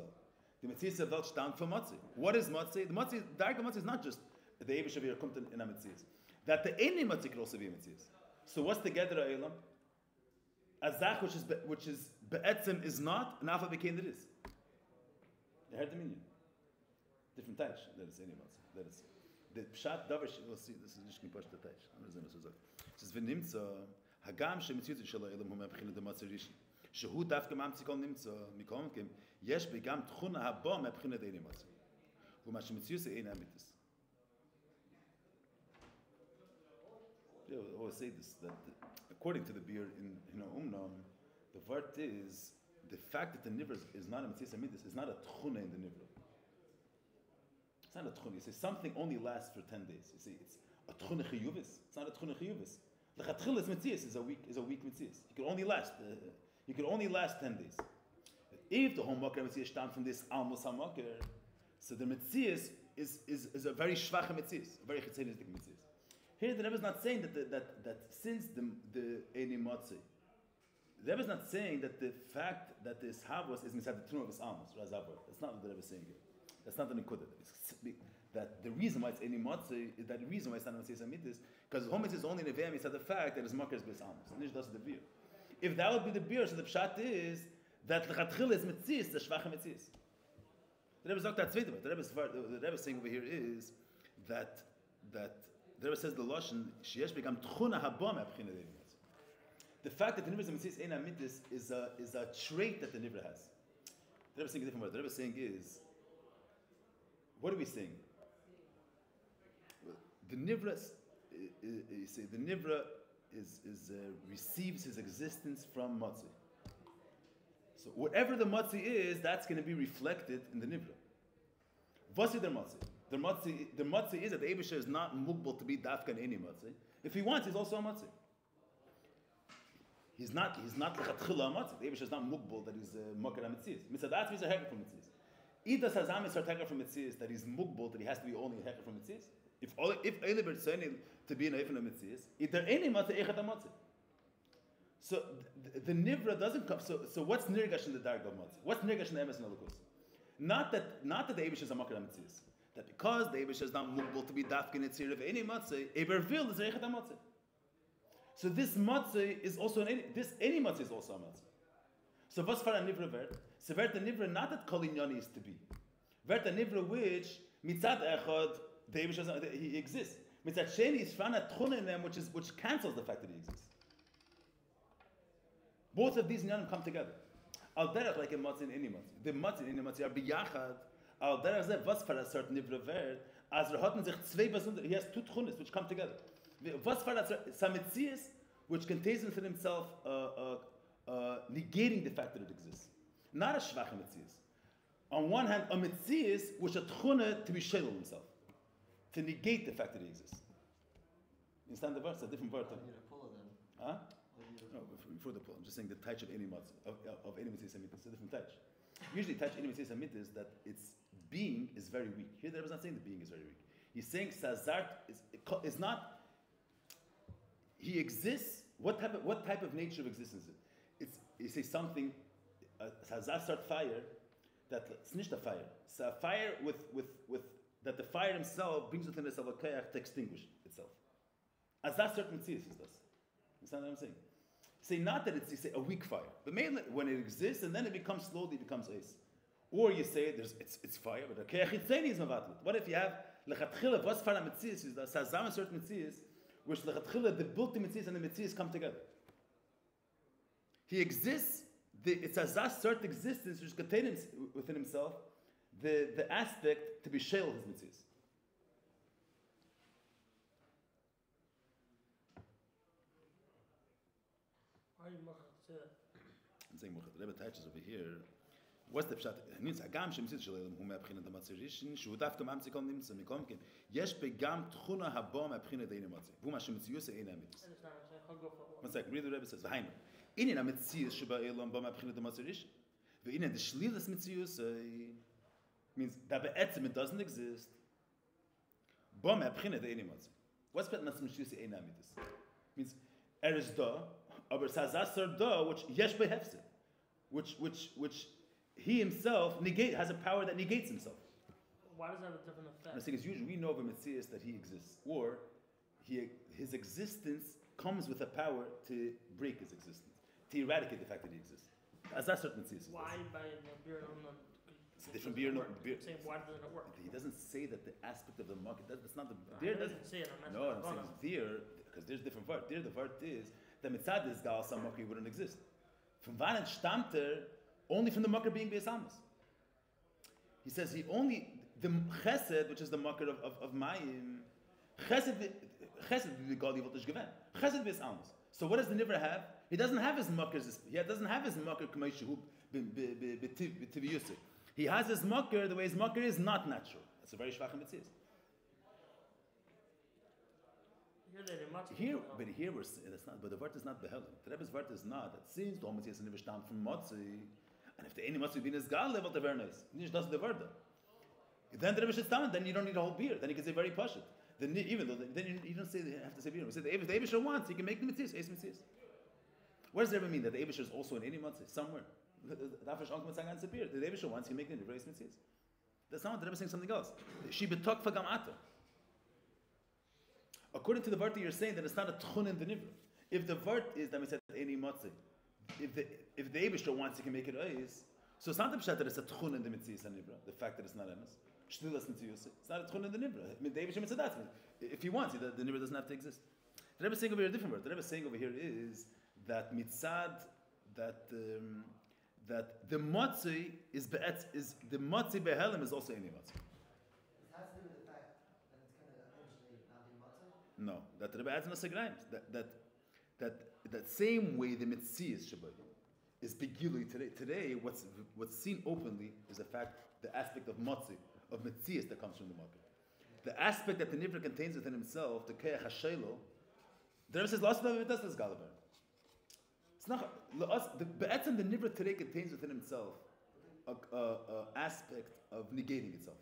The mitzvah welt stammt from matzah. What is matzah? The matzah, the darga matzah is not just the Eibush Avir kommt in a mitzvah. That the any matzah could also be a mitzvah. So what's the gedra elam? A zach which is be'etzem is not, and alpha became it is. You heard the meaning? Different types. That is any matzah. That is. The pshat davar we'll see. This is nicht gepasht the taish. It says v'nimtza hagam shemitzut shelo elam hu mebchin the matzah rishon shehu dafka mamtzikol nimtza mikom kem yesh begam tchuna haba mebchin the eni matzah hu ma shemitzut ein amitis. I always say this that according to the beer in Umnam, the vart is the fact that the nivra is not a mitzvah amitis is not a tchuna in the nivra. It's not a tchuna. You say something only lasts for 10 days. You say it's a tchuna chiyuvis. It's not a tchuna chiyuvis. The chatchilas mitzias is a week mitzias. You can only last 10 days. If the whole makar mitzias stammt from this almos hamakar, so the mitzias is a very schwache mitzias, a very chitzenistic mitzias. Here the Rebbe is not saying that since the eni matzah, the Rebbe is not saying that the fact that this havos is mitzad the truma of his almos razavor. That's not what the Rebbe is saying here. That's not the nekuda. That the reason why it's any matzah is that the reason why it's not mitzvah amitis because the whole mitzvah is only in a ve'am the fact that his makar is b'is almos. And this does the beer. If that would be the beer, so the pshat is that lechatchil is mitzvah, the shvacha mitzvah. The Rebbe sagt that zweite. The Rebbe is saying over here is that the Rebbe says the lashon sheyesh begam tchuna haba me'abchina de'im. The fact that the nivra is mitzvah ein amitis is a trait that the nivra has. The Rebbe is saying a different word. The Rebbe is saying is. What are we saying? The nivra, you say the nivra receives his existence from matzah. So whatever the matzah is, that's going to be reflected in the nivra. Vasi der matzah. The matzah is that the Eibusha is not mugbal to be dafka in any matzah. If he wants, he's also a matzah. He's not lechatchila a matzah. The Eibusha is not mugbal that he's makar ha-mitzias. Mitzadat means a heker from mitzias. Either Sazam is heker from mitzias that he's mugbal that he has to be only a heker from mitzias. If Eiliber Tzeni to be an eifin of mitzias, either any matzah echad matzah. So the nivra doesn't come. So what's nirgash in the dark of matzah? What's nirgash in the emes and elukus? Not that the Eibush is a makar amitzias. That because the Eibush is not movable to be dafkin etzir of any matzah, Eber vil is reichet matzah. So this matzah is also any matzah is also a matzah. So what's for a nivra vert? So vert the nivra not that kol inyani is to be. Vert a nivra which mitzad echad the Eibush he exists. Mitzad sheni is fana tchuna in them which cancels the fact that he exists. Both of these nyanim come together. Al derech like a matzah in any matzah. The matzah in any matzah are biyachad. Al derech zeh was for a certain nivra vert. As hatten sich zwei Personen, he has two tchunis which come together. Was for a samitzias which contains within himself negating the fact that it exists. Not a shvach mitzias. On one hand, a mitzias which a tchuna to be shelo himself, to negate the fact that he exists. You understand the verse? A different verse. Huh? No, before the pull, I'm just saying the touch of any matzah, of any mitzvah amitis. It's a different touch. Usually, touch any mitzvah amitis is that its being is very weak. Here, the Rebbe is not saying the being is very weak. He's saying Sazart is not. He exists. What type of nature of existence is it? It's you say something. Sazart fire. That it's not a fire. It's a fire with that the fire himself brings within itself a kayach to extinguih itself. As that certain mitzvah is this. Understand what I'm saying? Say not that it's you say a weak fire, but mainly when it exists and then it becomes ace. Or you say it's fire, but the kechitzeni is mavatlit. What if you have lechatchila? What's fara mitzvahs is that sazam certain mitzvahs, which lechatchila the built mitzvahs and the mitzvahs come together. He exists. It's a certain existence which contains within himself the aspect to be shel his mitzvahs. I'm saying the Rebbe touches over here. What's the pshat? It means agam shemitzvah shalem hu me'abchina the matzah rishon shu dafka mamtzik kol nimtza mikom ken yesh begam tchuna haba me'abchina the ina matzah vu ma shemitzvah eina mitzvah. One second, read the Rebbe says v'hainu inin hamitzvah sheba elam ba me'abchina the matzah rishon ve'inin the shlilas mitzvah means that be'etzim it doesn't exist ba me'abchina the ina matzah. What's that mitzvah eina mitzvah? Means is da. Aber sazasar da, which yesh behefsid, which he himself has a power that negates himself. Why does that have a different effect? I think it's usually we know of a Metzias that he exists, or his existence comes with a power to break his existence, to eradicate the fact that he exists. As that certain Metzias. Why by beer it's a different beer. Saying why doesn't it work? He doesn't say that the aspect of the market. That's not the beer. Doesn't say it. I'm saying there because there's different vart. There the vart is. The mitzad is gal some makar wouldn't exist. From wann stammt only from the makar being be'esamas. He says the chesed, which is the makar of mayim, chesed the gali voltish given. Chesed be'esamas. So what does the nivra have? He doesn't have his makar. He doesn't have his makar k'may shehu b'tiviyusik. He has his makar the way his makar is not natural. That's a very shvach mitzvah. Here we're saying that's not. But the word is not behelim. The Rebbe's word is not that since the Omitzias never stammed from Motzi, and if the any Motzi be in his gal level, the very nice. Nish does the word. Then the Rebbe should stand. Then you don't need a whole beer. Then you can say very pashut. Then even though then you don't say you have to say beer. We say if the Eibusher wants, he can make the Mitzias. Ace Mitzias. What does the Rebbe mean that the Eibusher is also in any Motzi somewhere? The Eibusher wants, he can make the Ace Mitzias. That's not what the Rebbe is saying. Something else. She betok fagamata. According to the vart, you're saying that it's not a tchun in the nivra. If the vart is that we said any matzah, if the Eibusher wants, he can make it ois. So it's not the pshat that it's a tchun in the mitzvah and nivra. The fact that it's not emes, shtilas mitzvah. It's not a tchun in the nivra. I mean, the Eibusher mitzvah that's if he wants, the nivra doesn't have to exist. The Rebbe is saying over here a different word. The Rebbe is saying over here is that mitzad that the matzah is the matzah behelim is also any matzah. No, that the Rebbe adds in the Segrayim that same way the Metzias is begilui today. Today, what's seen openly is the fact, the aspect of Matzi, of Metzias that comes from the market. The aspect that the Nivra contains within himself, the Keach HaShelo, the Rebbe says, "Last time it does this Galaber." It's not the Be'etzim the Nivra today contains within himself a aspect of negating itself.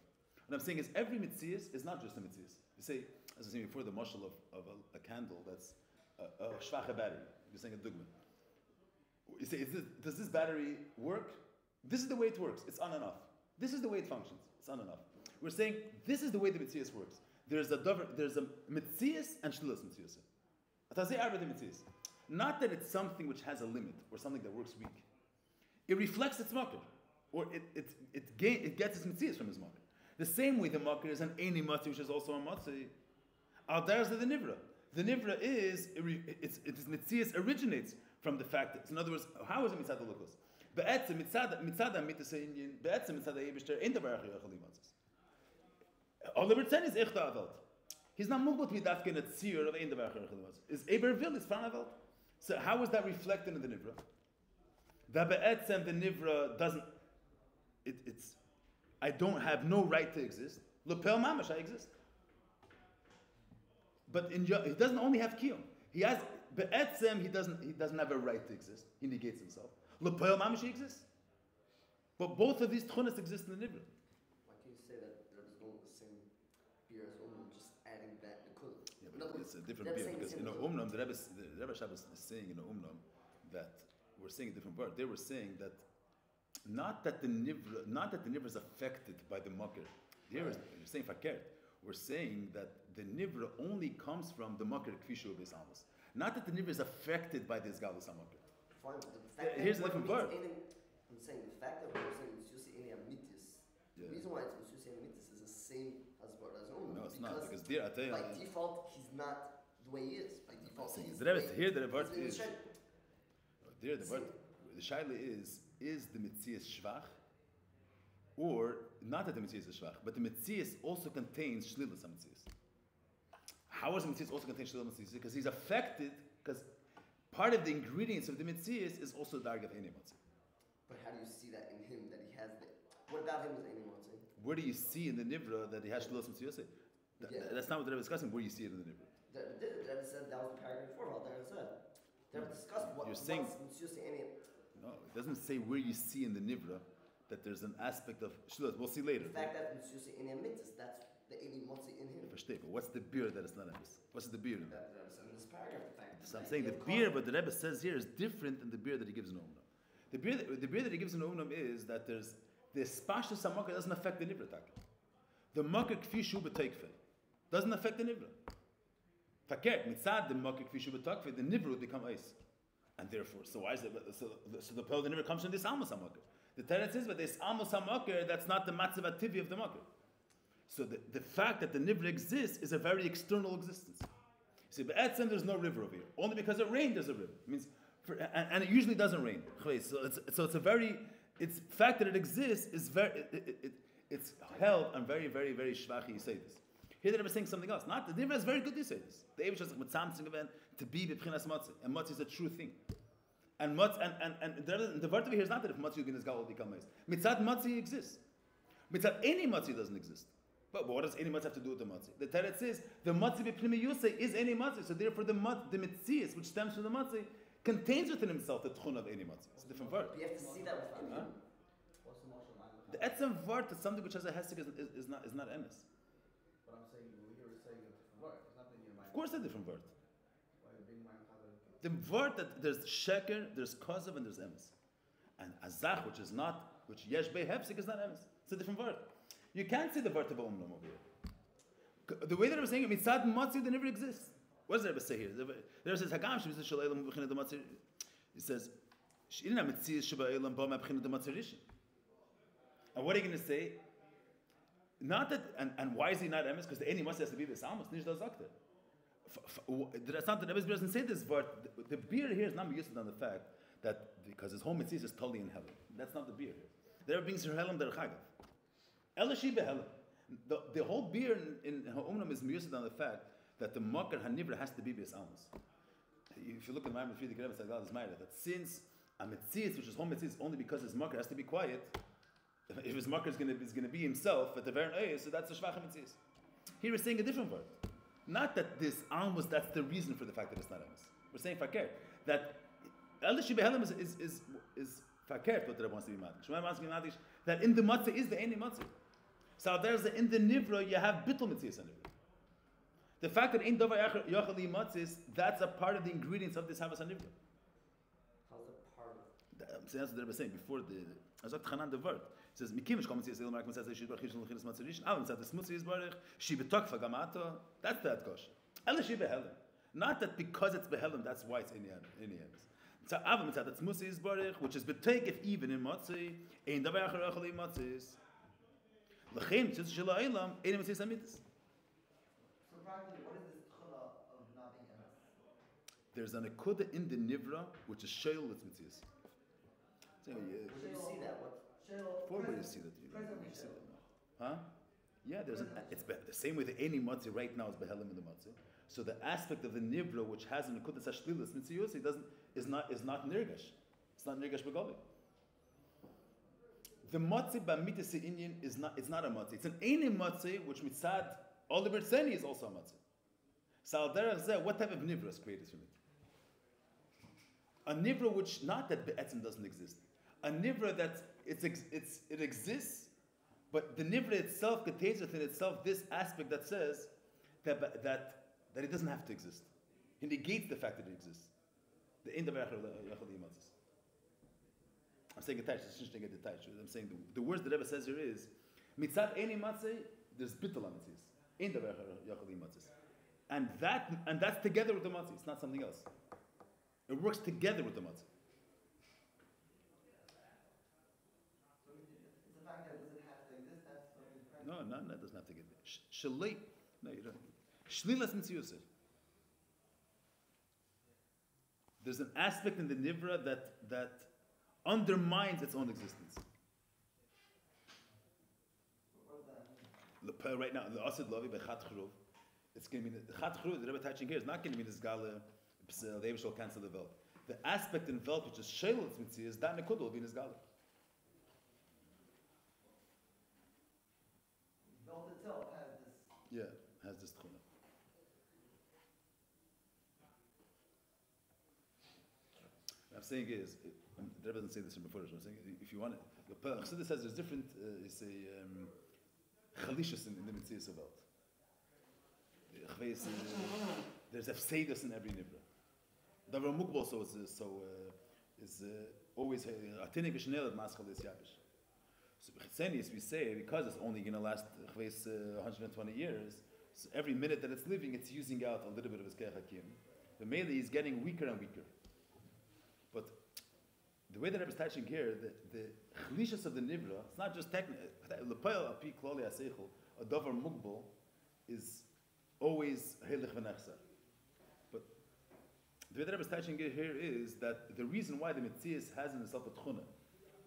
What I'm saying is every Metzias is not just a Metzias. You say, as I was saying before, the mashal of a candle that's a shvacha battery. You're saying a dugman. You say, does this battery work? This is the way it works. It's on and off. This is the way it functions. It's on and off. We're saying this is the way the Metzias works. There's a Metzias and Shlilas Metzias. Not that it's something which has a limit or something that works weak. It reflects its makir, or it gets its Metzias from its makir. The same way the makir is an Eini Matzi, which is also a Matzi. Al Dar's the Nivra. The Nivra is, its Metzias originates from the fact that, in other words, how is it Mitzad HaLukus? Be'etzem Mitzad HaMitzas HaInyin, Be'etzem Mitzad HaYebishter, Ein Davar Achar Yochel Limatzis. All the Bertzen is Echta Avelt. He's not moved to be dafken a tzir of Ein Davar Achar Yochel Limatzis. Is Eberville, is Fan Avelt. So how is that reflected in the Nivra? That Be'etzem, the Nivra doesn't, it's, I don't have no right to exist. Lepel Mamash, I exist. But he doesn't only have kiyum. He has be'etzem. He doesn't have a right to exist. He negates himself. L'poel mamish he exists. But both of these tchunas exist in the nivra. Why can you say that there is no the same beer as Umnum, just adding that because? Yeah, but it's a different beer because in Umnum the Rebbe Shabbos is saying in Umnum that we're saying a different word. They were saying that not that the nivra is affected by the makir. Here is you're saying fakir. We're saying that the nivra only comes from the makir kfishu b'is amos. Not that the nivra is affected by this galus makir. Fine, but the fact Here's that a different word. I'm saying the fact that we're saying Mitzius Eini Amitis, the reason why it's Mitzius Eini Amitis is the same as word as Umnum. No, it's not because there I tell you. By default, he's not the way he is. By default, he's the Rebbe here. The word he's is there. The word the shaila is the mitzias shvach, or not that the mitzias is shvach, but the mitzias also contains shlilas mitzias. How does the mitzias also contain shlilas mitzias? Because he's affected. Because part of the ingredients of the mitzias is also the darga of Eini Matzi. But how do you see that in him that he has that? What about him is Eini Matzi? Where do you see in the nivra that he has shlilas mitzias? That's not what they're discussing. Where you see it in the nivra. The Rebbe said that was the paragraph before. What the Rebbe said. They were discussing what You're saying. Mitzius Eini. No, it doesn't say where you see in the nivra that there's an aspect of shlilas. We'll see later. The fact that Mitzius Eini Amitis, that's the Eini Matzi in him. Verstehe, but what's the beer that is not emes? What's the beer in that? That Rebbe said in this paragraph. The fact So I'm saying the beer, but the Rebbe says here is different than the beer that he gives in Umnum. The beer that he gives in Umnum is that there's the spashus hamakar doesn't affect the nivra tak. The makar kfishu b'teikfe doesn't affect the nivra. Fakert mitzad the makar kfishu b'teikfe the nivra would become ice, and therefore so why is it? So the pearl the nivra comes from this amos hamakar. The teretz is but this amos hamakar that's not the matzav ativi of the makar. So the fact that the nivra exists is a very external existence. See, but at Etzem there's no river over here. Only because it rained there's a river. It means, and it usually doesn't rain. So it's a very, it's fact that it exists is very, it's held on very, very, very shvachi yiseidus. Here the Rebbe is saying something else. Not the nivra is very good yiseidus. The Eibush is with something event to be b'pchinas matzah, and matzah is a true thing. And matzah and the word over here is not that if matzah yukin is gal will become maiz. Mitzad matzah exists. Mitzad any matzah doesn't exist. But what does any matzah have to do with the matzah? The Teretz says the matzah b'primi yusei is any matzah. So therefore the mitzias, which stems from the matzah, contains within himself the tchun of any matzah. It's a different word. But you have to see that within him. The etzem vart is something which has a hesek is not emes. But I'm saying here is saying a different word. It's not in your mind. Of course, a different word. Why being mind The word that there's sheker, there's kazav, and there's emes. And azach, which yesh bei hefsek, is not emes. It's a different word. You can't see the word of Umnum over here. The way that I was saying it, mitzad matzi, that never exists. What does the Rebbe say here? The Rebbe says, Hagam shemitzad shalaylam b'chinas the matzir. He says, She'ina mitzias shabaylam b'ma b'chinas the matzir. And what are you going to say? Not that, and why is he not emes? Because the any matzir has to be b'salmos, nish da zakter. That's not the Rebbe's beer doesn't say this word. The beer here is not used on the fact that because his whole mitzvah is totally in heaven. That's not the beer here. The Rebbe brings Helam der Chagav. Elashi behelam. The whole beer in Umnum is mused on the fact that the makar hanivra has to be b'es amos. If you look at the Maimon Friedrich Rebbe Sagal is Meira, that since a mitzias, which is whole mitzias, only because his makar has to be quiet, if his makar is going to be himself at the very end, so that's a shvacha mitzias. Here we're saying a different word. Not that this amos, that's the reason for the fact that it's not amos. We're saying fakir. That Elashi behelam is fakir, but the Rebbe wants to be madish. Shmuel wants to be madish that in the matzah is the eni matzah. So there's in the nivra you have bittul mitzias and nivra. The fact that in davar yachali matzis, that's a part of the ingredients of this havas and nivra. How's it part of So that's what they were saying before the. I was Chanan the word. It says Mikimish Komitzi is Ilmark says She's Barchish and Chiris Matzerish. Alan said the Smutzi is Barich. She betok Gamata. That's that gosh. Ella she behelim. Not that because it's behelim, that's why it's in the end. So Avim said that Smutzi is Barich, which is betek if even in Matzi. Ein davar acharachal in Matzis. L'chein tzitz shel ha'olam ein Matzis amitis. So practically, what is this tchula of not being emes? There's an akuda in the nivra which is sheil that's Matzis. So, Where do you see that? What? before where you see that, you see that now. Huh? Yeah, it's the same way that any matzi right now is behelim in the matzi. So the aspect of the nivra which has an akudas hashlilas mitziyusi is not nirgash. It's not nirgash begolim. The matzi b'mitisi inyan it's not a matzi. It's an any matzi which mitzad all the bertzeni is also a matzi. So al derech zeh, what type of nivra is created from it? A nivra which not that be'etzim doesn't exist. A nivra that it exists, but the nivra itself contains within itself this aspect that says that it doesn't have to exist. It negates the fact that it exists. The end of I'm saying attached. It's interesting to get attached. I'm saying the words that Rebbe says here is mitzad eni matzeh. There's bittul mitzvahs. End of matzahs, and that's together with the matzah. It's not something else. It works together with the matzah. No, that doesn't have to get there. Shalei, no, you don't. Shlilas mitziyusif. There's an aspect in the nivra that undermines its own existence. Right now, the asid lavi bechat chruv. It's going to mean the chat chruv. The Rebbe touching here is not going to mean this gala. The Rebbe shall cancel the velt. The aspect in velt which is sheilas mitziyus is that nekud will be in his gala. Velt itself has this. Yeah, has this tchuna. What I'm saying is, the Rebbe doesn't say this in before. I'm saying if you want it, the Chassidus says there's different. It's a chalishus in the mitzvahs of velt. There's efseidus in every nivra. Davar mukbal is always atinik v'shnei at maschal is yabish. So b'chitzenius we say because it's only going to last 120 years. So every minute that it's living, it's using out a little bit of his keich hakim. The melee is getting weaker and weaker. But the way that I was touching here, the chalishus of the nivra, it's not just technical. L'payal api kloli aseichel, a davar mukbal is always heilich v'nechsar. But the way that I was touching it here is that the reason why the Metzias has in itself a tchuna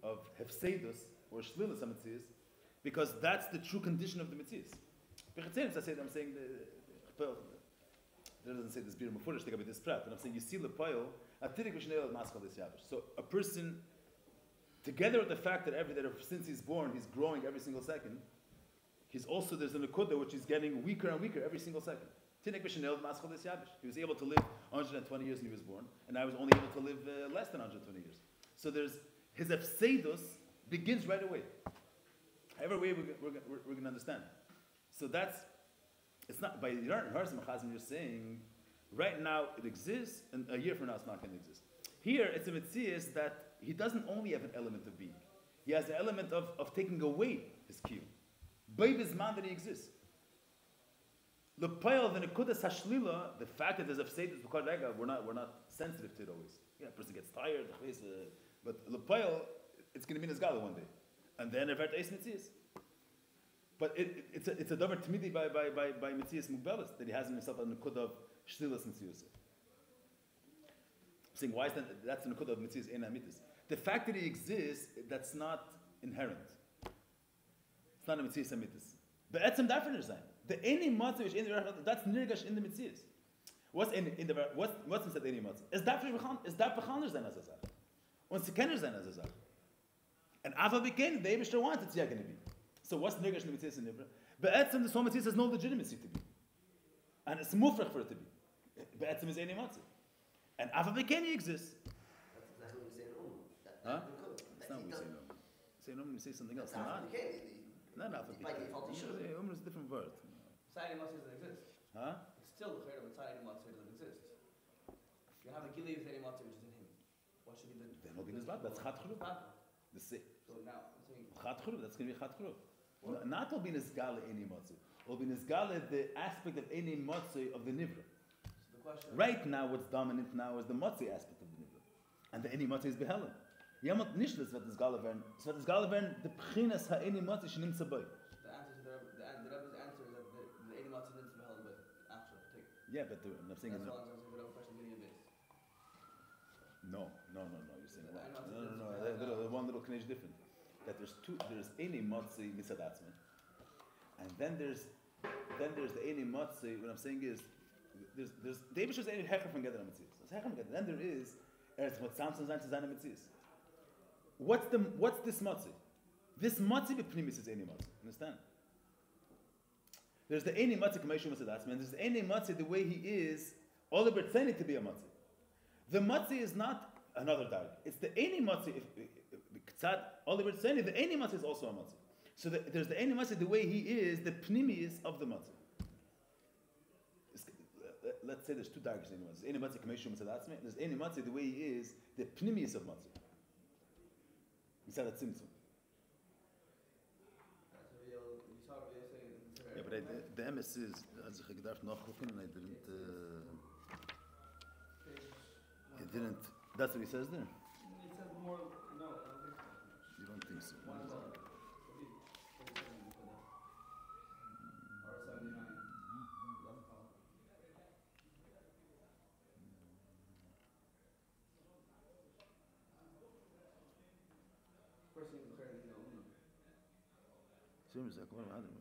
of hefseidus or shlilas ha-Metzias, because that's the true condition of the Metzias. I'm saying there doesn't say this bir mufurish to this prat, but I'm saying you see the pile atirik v'shnei al maskal this yavish. So a person, together with the fact that since he's born, he's growing every single second. He's also, there's an akuda which is getting weaker and weaker every single second. He was able to live 120 years when he was born, and I was only able to live less than 120 years. So his efseidus begins right away. Every way we're going to understand. So it's not, by Harsim Chazim you're saying, right now it exists, and a year from now it's not going to exist. Here, it's a mitzias that he doesn't only have an element of being. He has an element of taking away his kiyum. Baby's man that he exists. The pile the nekudas hashlila, the fact that there's a fseidus because we're not sensitive to it always. Yeah, a person gets tired, but the pile it's going to be in his gala one day, and then evert eis mitzias. But it's a davar timidi by mitzias mugbelis that he has in himself a nekud of shlilas mitzias. I'm saying why is that's the nekud of mitzias ein amitis. The fact that he exists, that's not inherent. It's not a mitzias amitis. But etzem dafer nirzayin. The any matzah which in the that's nirgash in the mitzias. What's in the what's inside any matzah? Is that bechan nirzayin as a zach? Und sie kennen nirzayin as a zach. And afa beken the Eibishter wants it's going to be. So what's nirgash in the mitzias in nivra? But etzem the whole mitzias has no legitimacy to be, and it's mufrach for it to be. But etzem is any matzah, and afa beken he exists. That's exactly what we say in Umm. Huh? It's not what we say in Umm. Say in Umm, we say something else. Not afa beken. Not afa beken. Umm is a different word. Side matzah doesn't exist. Huh? It's still the chayr of side matzah doesn't exist. You have a gili of any matzah which is in him. What should be the Then he'll be nizbad. That's chat chruv. The same. So now I'm saying Chat chruv. That's going to be chat chruv. Not will be nizgale any matzah. Will be nizgale the aspect of any matzah of the nivra. so the question. Right now, what's dominant now is the matzah aspect of the nivra, and the any matzah is behelen. Yamot nishlis vet nizgale werden. So vet nizgale werden the pchinas ha any matzah shnim tzabay. The answer to the Rebbe's answer is that the Eidim Matzah didn't smell but after take. Yeah, but I'm saying That's no. all I'm saying. The Rebbe question many base. No. You're saying The wrong. Eidim Matzah No. didn't smell. One little knish different. That there's any matzah misadatzman, and then there's the any matzah. What I'm saying is there's David should say hecher from Gedera Mitzvahs. There's hecher from Gedera. Then there is eretz what Samson zayin to zayin Mitzvahs. What's this matzah? This matzah b'pnimis is any matzah. Understand? There's the any matzah k'meishu misadatzman. There's the any matzah the way he is. All the bertzeni to be a matzah. The matzah is not another darg. It's the any matzah. K'tzad all the bertzeni. The any matzah is also a matzah. So there's the any matzah the way he is. The pnimis of the matzah. Let's say there's two dargers in matzah. Any matzah k'meishu misadatzman. There's any matzah the way he is. The pnimis of matzah. Instead of tzimtzum. Yeah, but the MS is, as I gedacht nachgucken, and I didn't, that's what he says there? It says more, no, I don't think so. You don't think so? One is all. R79. First thing is clearly no. Same as that, what about it?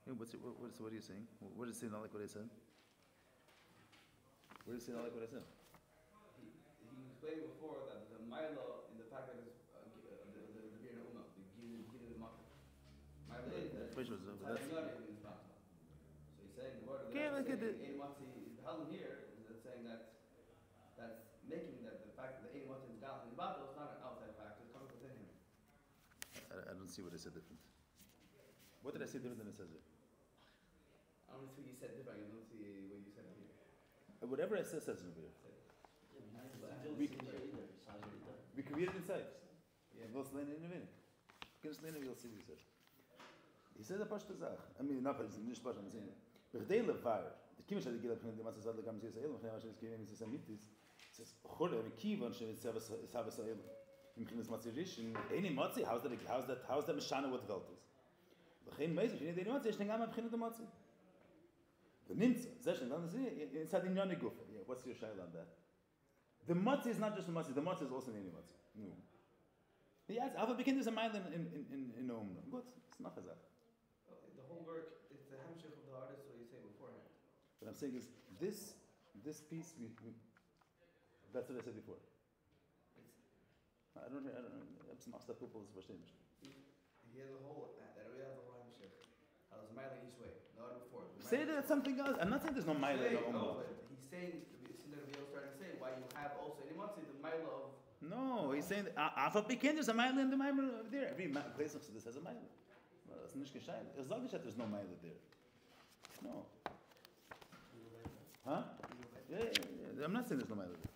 What are you saying? What is it not like what I said? What is it not like what I said? He explained before that the Milo in the fact that it's the Gina Uma, the Gina the Maka. Milo is that Which was, that's that's, not even possible. So he's saying the word of Okay, look at the- Eimati is held here is that saying that's making that the fact that the Eimati is down in the battle is not an outside factor, it's coming within him. I don't see what I said different. What did I say different than it says it? I don't see what you said different, I don't see what you said here. Whatever I said says it over here. We can read it inside. Yeah. We'll explain it in a minute. We'll explain it, we'll see what he said. He said a pashta zach. I mean, not pashta, nicht pashta, I'm saying. B'chdei levar, the kimish had the gila p'nei matzah zad legam ziyas ha'elim, chayam hashem eskevim is samitis, says, chore, kivan she'et savas ha'elim. Im chinas matzah rishon, any matzah, how's that mishana what the welt is? V'chein meizu, she'nei dei matzah, she'nei gama b'chinat the matzah. The nimtza, zeshen, dan see, inside in yoni gufa. Yeah, what's your shayla on that? The matzah is not just the matzah is also any matzah. No. Yeah, Alpha Bekin is a mile in Omna. But it's not chazak. The whole work is the hamshich of the artist, what you say beforehand. What I'm saying is this piece that's what I said before. I don't know. I'm some stuff people is verstehen. He has a whole, that we have the whole hamshich. How there's a mile in each way, not before. Say that it's something else. I'm not saying there's no mile in No, Omna. but he's saying, since the Rebbe starting to say, why you have also, and he wants to say the mile of. No, he's saying Alpha Bekin there's a mile in the mile over there. Every place of this has a mile. Well, that's nicht gescheit. It's not that there's no mile there. No. Huh? Yeah. I'm not saying there's no mile there.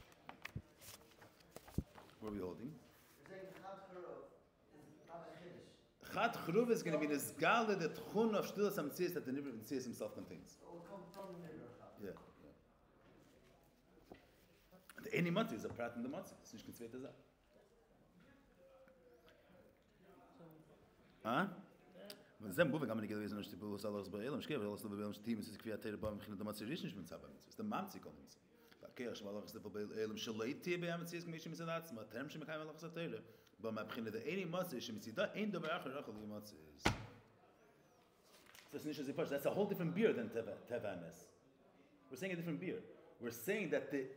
What are we holding? You're saying Chad Churov is not a Chiddush. Chad Chruv is going to be this gala, the tchun of Shtilas HaMetzias that the Nivra Metzias himself contains. It will come from the Nivra Chad. Yeah. The Eni Matzi is a prat in the Matzi. It's nicht kein zweiter Sache. Huh? Wenn sie moving, haben wir gewesen, dass die Bulls alles bei Elam schreiben, alles bei Elam Team ist kviat der beim beginnen der Matzi ist nicht mit Sabbat. Ist der Mamzi kommt. Okay, ich war alles bei Elam Shalait hier bei Matzi ist mich mit Satz, mal term schon kein alles Teile. Beim beginnen der Eni Matzi ist mit da in der Berg Rachel die Matzi ist. Das ist nicht so that's a whole different beer than Tevanes. We're saying a different beer. We're saying that the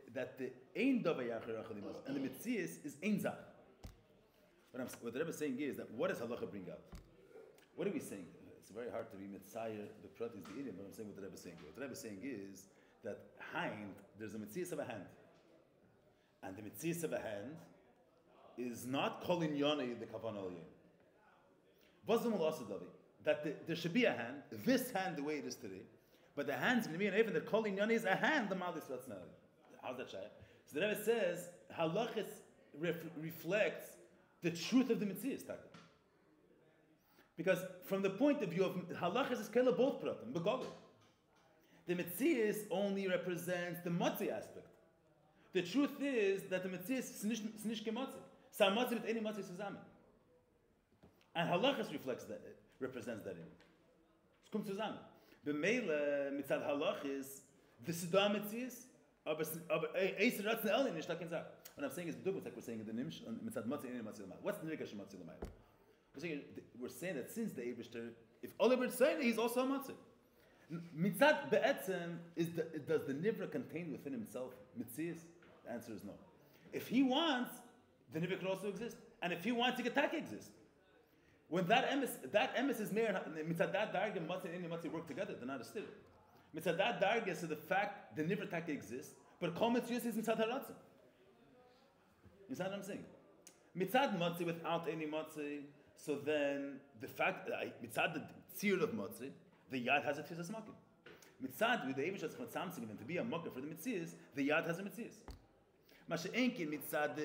ein davar yachar achadimas and the mitzias is ein zach. What the Rebbe is saying is that what does halacha bring out? What are we saying? It's very hard to be mitzayer. The prat is the idiom, but I'm saying what the Rebbe is saying. What the Rebbe is saying is that hind there's a mitzias of a hand, and the mitzias of a hand is not kolin yoni the kavan aliyah. Vazum al that there should be a hand, this hand the way it is today, But the hand's going to be an even. The kol inyan is a hand. The malis ratzonality. How's that shaykh? So the Rebbe says halachis reflects the truth of the mitzvahs. Because from the point of view of halachis is kela both pratim begolim. The mitzvahs only represents the matzi aspect. The truth is that the mitzvahs is nish kematzi. Sa matzi mit any matzi zusammen. And halachis reflects that, represents that in. Es kommt zusammen. B'meile mitzad halachis the sidam mitzvahs. Aber Eiser Ratzon Elyon is taking Zach. What I'm saying is, like we're saying in the Nimsh, Mitzad Matzi and Matzi Lamai. What's the Nirgash Matzi Lamai? We're saying that since the Eibishter, if Oliver is saying he's also a Matzi. Mitzad Be'etzem, does the Nivra contain within himself Mitzias? The answer is no. If he wants, the Nivra could also exist. And if he wants, he could take exist. When that emes is mere, Mitzad that Darga Matzi and Matzi work together, they're not a still. Mitzad that darga, so the fact the nivra taka exists, but kol mitzvahs is mitzad haratzon. You understand what I'm saying? Mitzad matzi without any matzi, so then the fact mitzad the tzir of matzi, the yad has a tfisas makim. Mitzad with the Eibush has something and to be a makkah for the mitzvahs, the yad has a mitzvahs. Mashe enkin mitzad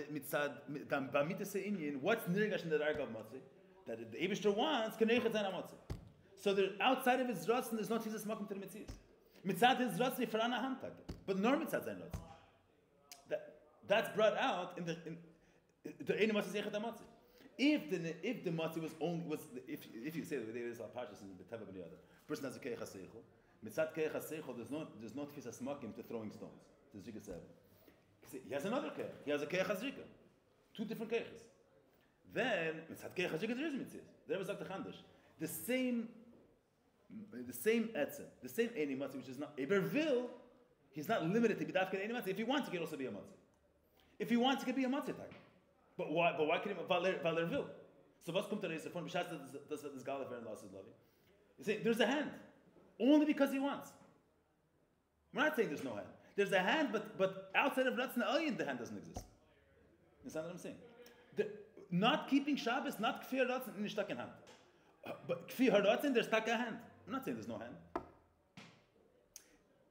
b'amitas inyan. What's nirgash in the darga of matzi that the Eibush wants? Kenechet zayin matzi. So outside of his ratzon, there's no tfisas makim to the mitzvahs. Mitzad is ratzon for ana hamtag, but nor mitzad zayin ratzon. That's brought out in the eni matzah zeichet hamatzi. If the matzah if you say that there is a parshas in the teva b'nei adam, person has a keich haseichel, mitzad keich haseichel, there's no tfisas makim to throwing stones. To zrika seven. He has another keich. He has a keich hasrika, two different keiches. Then mitzad keich hasrika there is mitzvah. There was Dr. Chandosh. The same etzem, the same eni matzah, which is not Eberville, he's not limited to be dafka eni matzah. If he wants, he can also be a matzah. If he wants, he can be a matzah type. But why can he Valerville? So what's come to the phone? B'shas does this galaver and losses loving. You say there's a hand, only because he wants. We're not saying there's no hand. There's a hand, but outside of Ratzon Elyon, the hand doesn't exist. You understand what I'm saying? Not keeping Shabbos, not kfir Ratzon, in stuck in hand. But kfir Ratzon, there's stuck a hand. I'm not saying there's no hand.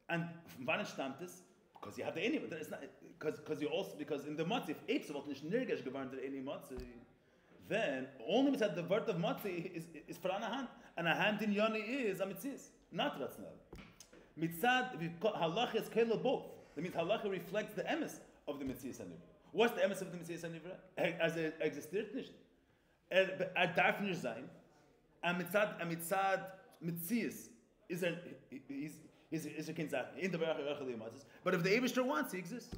And wann stammt es? Because you have the eni, but it's not because in the matzah, if apes of nicht nirgash gewarnt der eni matzah, then only mitzad the word of matzah is for a hand, and a hand in yoni is a mitzvah, not ratzonal. Mitzad halach is kelo both. That means halacha reflects the emes of the mitzvah sanivra. What's the emes of the mitzvah sanivra? As it existiert nicht. Darf nicht sein. And mitzad mitzvah is a kinzach in the matzahs. But if the Eibishter wants, he exists.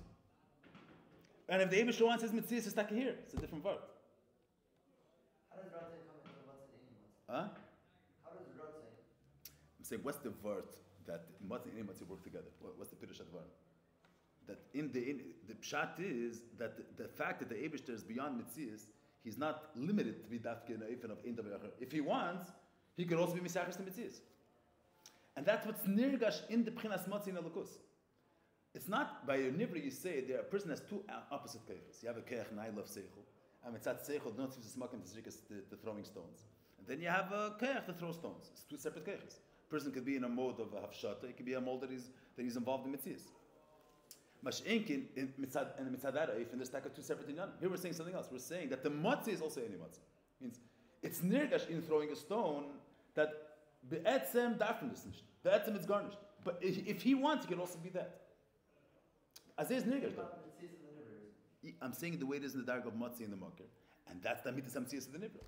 And if the Eibishter wants his mitzvah, it's stuck here. It's a different word. How does Ratzon come into what's in any matzah? Huh? How does Ratzon? I'm saying, what's the word that matzah and matzah work together? What's the pirush of word? That the pshat is that the fact that the Eibishter is beyond mitzvahs, he's not limited to be dafke in even of indav. If he wants, he could also be misachas to mitzvahs. And that's what's nirgash in the Pchinas Matzah in Elokus. It's not by your nivra you say a person has two opposite keiches. You have a keich and I love seichel. And mitzat seichel not to smakim to throwing stones. And then you have a keich to throw stones. It's two separate keiches. A person could be in a mode of a hafshata. It could be a mode that he's involved in mitzvahs. Mash'inkin in mitzad arayif and there's taka two separate inyan. Here we're saying something else. We're saying that the matzah is also any matzah. Means it's nirgash in throwing a stone that be'etzem darfen is nicht. Be'etzem it's garnished. But if he wants, he can also be that. As is nirgash though. I'm saying the way it is in the dark of matzah in the makir, and that's the mitzvah samtziyas of the nivra.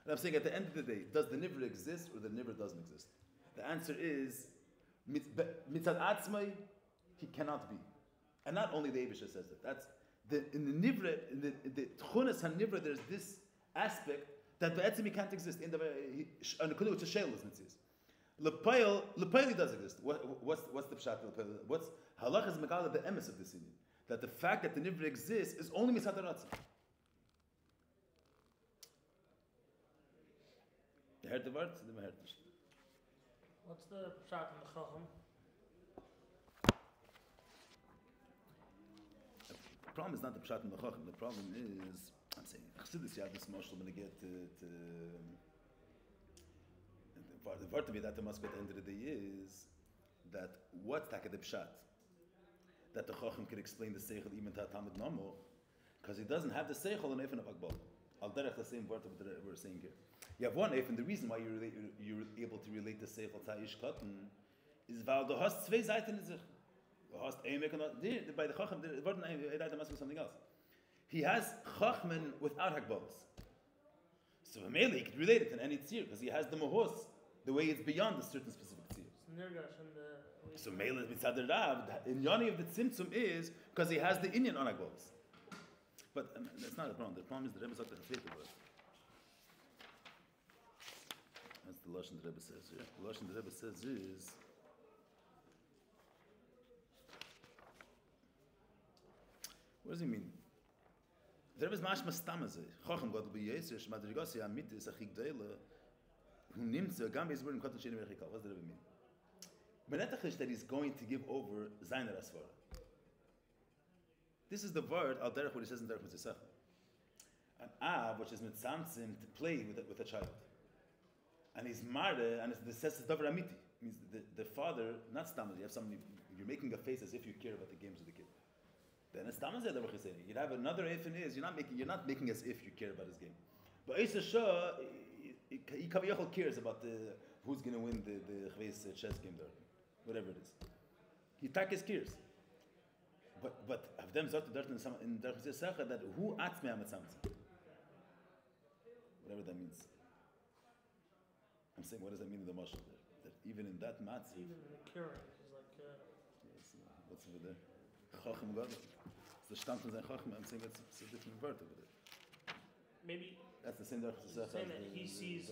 And I'm saying at the end of the day, does the nivra exist or the nivra doesn't exist? The answer is mitzad atzmai, he cannot be. And not only the Eibishter says that. That's in the nivra, in the tchunas hanivra, there's this aspect that be'etzim he can't exist. In the which a shell is mitzvahs. Lepeil does exist. What's the pshat? What's halach is megala the emes of this union? That the fact that the nivra exists is only mitzad haratzon. You heard the word? What's the pshat in the Chacham? The problem is not the pshat in the Chacham. The problem is, I'm saying, Chassidus, you have this mashal when they get to part of it that the must at the end of the day is that what's taka the pshat? That the Chacham could explain the seichel even to a Talmud Namo, because he doesn't have the seichel in Eifin of Agbal. Al derech the same word that we're saying here. You have one Eifin, the reason why you're able to relate the seichel to Ish Katan is weil du hast zwei Seiten in sich. Du hast Eimek and by the Chacham, the word Eidai must be something else. He has Chachmen without Hagbals. So Mele, he could relate it to any tzir, because he has the Mahos, the way it's beyond a certain specific tzir. Nirgash and the... So Mele mitzad Rav, in Yoni of the Tzimtzum is because he has the Inyan on Agbos. But that's not the problem. The problem is the Rebbe said the Chafeta word. That's the Lashon the Rebbe says here. The Lashon the Rebbe says is... What does he mean? The Rebbe is mashma stamazeh. Chochem God will be Yesir, Shmadrigasi Amitis, Achik Deile, who nimmt so gam bezwur in Kotten Sheni Merchikal. What does the Rebbe mean? Benetachish that he's going to give over Zainer Asvara. This is the word al derech what he says in Derech Mitzvah. An av which is mitzamtzim to play with a child, and he's marde and it says it's davar amiti. Means the father not stammer. You have somebody you're making a face as if you care about the games of the kid. Then it's stammer davar chesed. You'd have another ifin is you're not making as if you care about his game. But Isa Shah he kaviyachol cares about who's going to win the chess game there. Whatever it is, he takes cares. But of them zot in der Sache that who acts me mit something, whatever that means. I'm saying, what does that mean in the mashal there? That even in that matzah, even in the curing, he's like. Yes, what's over there? Chacham gadol. It's the stam from sein Chacham. I'm saying it's a different word over there. Maybe that's the same. Saying that he sees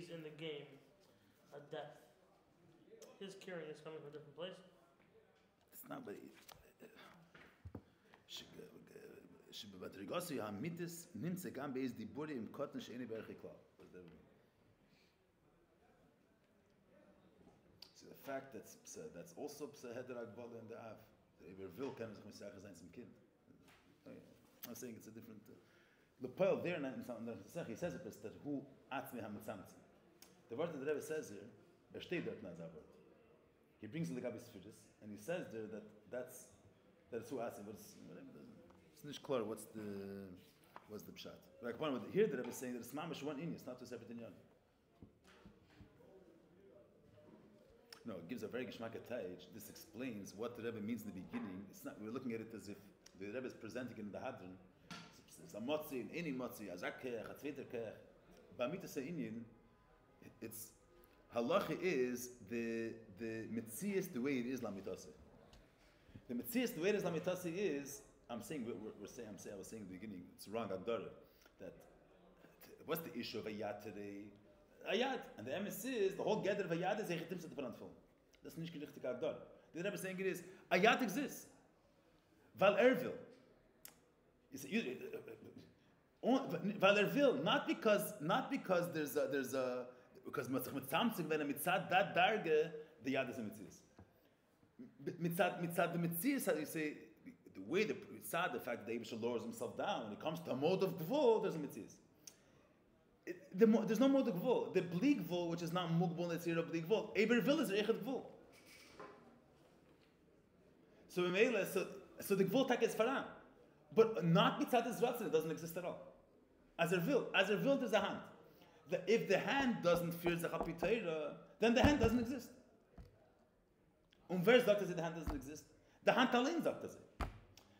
in the game a death. His curing is coming from a different place. It's not, but שבבדרגוסי המיתס נמצא גם באיז דיבורי עם קוטן שאיני בערך כלל. What does that mean? So the fact that's also Psa-Heder Agbala and the Av. The Ebervil kann sich mit Sache sein zum Kind. I'm saying it's a different... The Pearl there in the he says it, that who atz me ha-mitzamtzim. The word that the Rebbe says here, steht dort nach that word. He brings in the Gabi Sfiris, and he says there that that's who asks him, but it's not clear what's the pshat. Like here the Rebbe is saying that it's mamish one in, it's not two separate inyan. No, it gives a very geshmak atayich. This explains what the Rebbe means in the beginning. It's not. We're looking at it as if the Rebbe is presenting it in the Hadron. It's a motzi, any motzi, a zakech, a tzveter kech. B'amita se'inyin, it's halacha is the mitzias the way it is lamitase. The mitzias the way it is lamitase is. I'm saying we're saying. I was saying in the beginning. It's wrong. Agdara. That what's the issue of a yad today? A yad, and the MS is the whole gather of a yad is echitim set upon film. That's nicht richtig agdara. The Rebbe saying it is a yad exists. Val Ervil. Val Ervil, not because there's a because mitzamtzim when a mitzad that darge the yad is a mitzvah. Mitzad the mitzvah, you say. The way the mitzad, the fact that the Eibusha lowers himself down, when it comes to a mode of gvul, there's a mitzvah. There's no mode of gvul. The bli gvul, which is not mugbul netzir of bli gvul, Eber vil is reichet gvul. So the gvul tak is faran, but not mitzad is ratzin. It doesn't exist at all. As er vil, there's a hand. If the hand doesn't fear zachapi teira, then the hand doesn't exist. Wer sagt, dass the hand doesn't exist? The hand allein sagt das.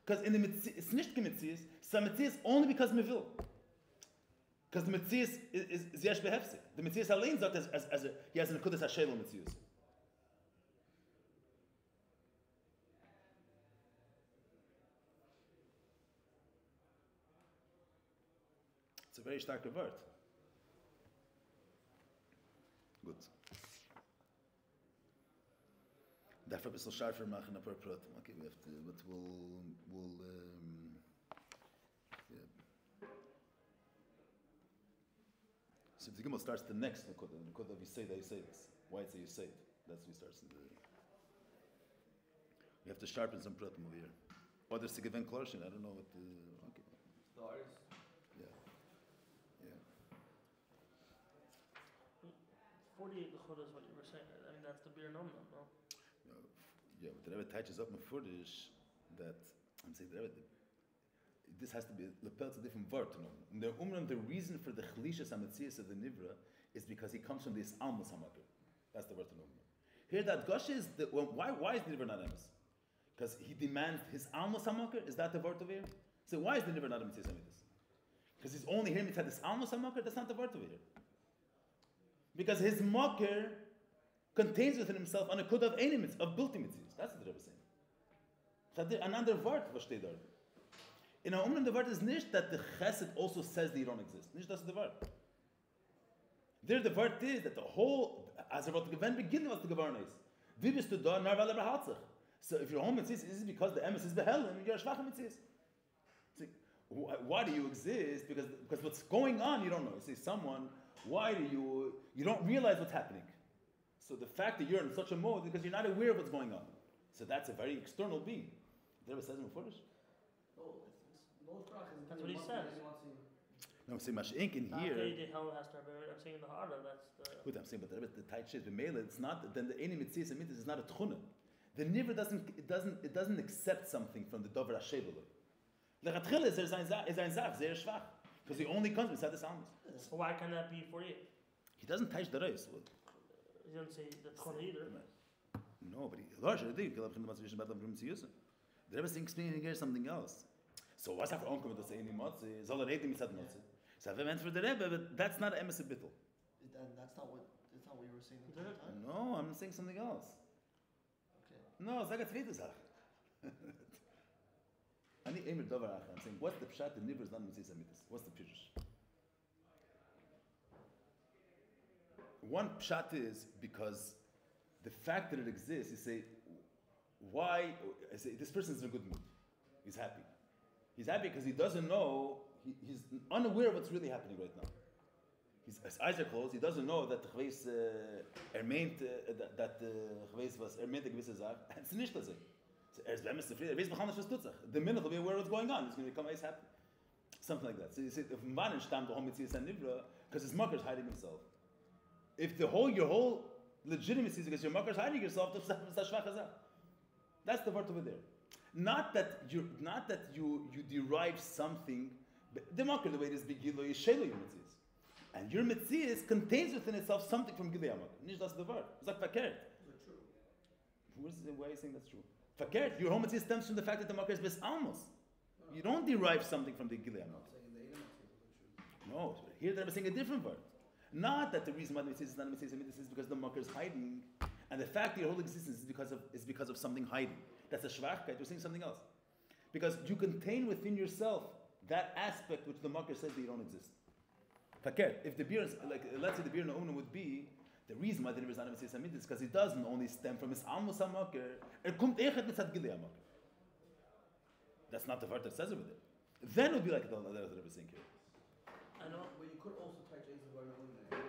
Because in the mitzvah, it's nicht gemitzias, it's a mitzvah only because me will. Because the mitzvah is yesh behefsik. The mitzvah allein sagt as he has an akudas hashelo mitzvah. It's a very stark word. Good. Dafür ein bisschen scharfer machen, ein paar Praten. Okay, we have to, but we'll yeah. So if the Gimel starts the next Nakoda, the Nakoda of Yiseda, this. Why it's a Yised? That's what starts in the... We have to sharpen some Pratim over here. Or there's a given Klarshin, I don't know what the... Okay. Stars. Yeah. 48 Lechut is what you were saying. I mean, that's the beer no. Yeah, but the Rebbe touches up Mefurish that I'm saying the Rebbe, this has to be lapel to a different word. In the the reason for the Chlishas Hametzias of the Nivra is because he comes from this Almas Hamaker. That's the word to know. Here that Gosh is why is the Nivra not Emes? Because he demands his Almas Hamaker. Is that the word of here? So why is the Nivra not Emes? Because he's only here mitzad this Almas Hamaker. That's not the word of here. Because his Maker contains within himself an akud of enemies, of built-in mitzvahs. That's what the Rebbe is saying. Another word versteht dort. In our the word is nicht that the chesed also says that you don't exist. Nicht that's the word. There the word is that the whole, as what the event beginning was the governor is. Wie bist du da, nar weil hat sich. So if your home mitzvah is because the emes is behelm, you're a schwache mitzvah. Why do you exist? Because what's going on you don't know. You see someone, why do you don't realize what's happening. So the fact that you're in such a mode because you're not aware of what's going on. So that's a very external being. The Rebbe says in Mefurish. That's what he says. No, I'm saying Mash'ink in here. I'm saying in the heart of that's the. Good, I'm saying, but the tight shit, the mele, it's not. Then the any mitzvahs and mitzvahs is not a tchuna. The niver doesn't accept something from the dover hashevelu. The chatchil is ein zach, sehr schwach, because he only comes beside the psalms. So why can that be 48? He doesn't touch the reis. He doesn't say the tchuna either. No, but he larger did. The Rebbe is explaining here something else. So what's after onkommen to say any matzah? Soll reden mit matzah? So I meant for the Rebbe, but that's not emes bittul. And that's not what you were saying the whole time? No, I'm saying something else. Okay. No, sag a zweite Sache. Ani emer dover acha. I'm saying, what's the pshat? The niver is not mitzvah mitzvah. What's the pirush? One pshat is because the fact that it exists, you say, why? I say, this person's in a good mood. He's happy. He's happy because he doesn't know, he's unaware of what's really happening right now. His eyes are closed, he doesn't know that the Chweis meint, that the Chweis was, meint a gewisse Sache. It's nicht das. So is bemis zufrieden, weiß bekannt, was tut sich. The minute he'll be aware of what's going on, he's going to become always happy. Something like that. So you see, if man stammt the home mitzvah nivra, because his maker is hiding himself. If your whole legitimacy is because your maker is hiding yourself, that's schwache Sache. That's the word over there. Not that you derive something. The maker, the way it is begilo is shelo your mitzvahs, and your mitzvahs contains within itself something from gilei hamak. Nicht das the word. It's like verkehrt. Why are you saying that's true? Verkehrt. Your whole mitzvah stems from the fact that the maker is bes almos. You don't derive something from the gilei hamak. No, here they're saying a different word. Not that the reason why the mitzvah is not a mitzvah is because the maker is hiding, and the fact that your whole existence is because of something hiding. That's a shvachkeit. You're saying something else, because you contain within yourself that aspect which the maker says that you don't exist. Fakir. If the beer is like, let's say the beer na'una would be the reason why the niver is not a mitzvah is because it doesn't only stem from his almos hamaker. Kommt echet mitzad gilei hamaker. That's not the word that says it with it. Then it would be like the other saying here. I know, but you could also touch Ace of Na'una, right?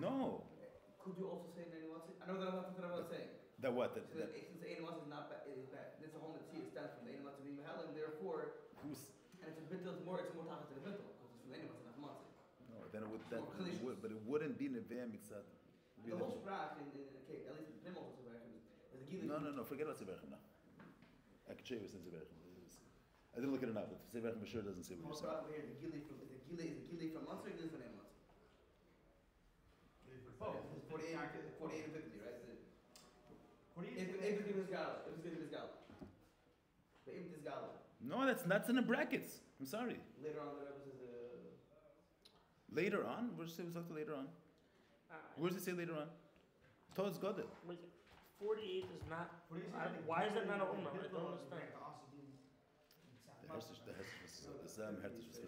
No. Could you also say Na'una? I know that's what I was saying. That what? Since Einamats is not bad, is bad. It's a home that it stands from the Einamats being Mahal, and therefore, and it's a bittul, it's more tachat to the bittul, because it's from the Einamats, not Matzah. No, then it would, but it wouldn't be Neveh Mitzad. The whole sprach, okay, at least the Primol is a Gili. No, forget about Severchim now. I can show you what's in Severchim. I didn't look at it now, but Severchim for sure doesn't say what you're saying. Is the Gili from Matzah or Gili from Einamats? Oh, it's 48 and 50, right? No, that's in the brackets. I'm sorry. Later on, the Rebbe says. Later on? Where does it say later on? Where does it say later on? Towards God. 48 is not. Why is it not a umrah? I don't understand. The Hertish was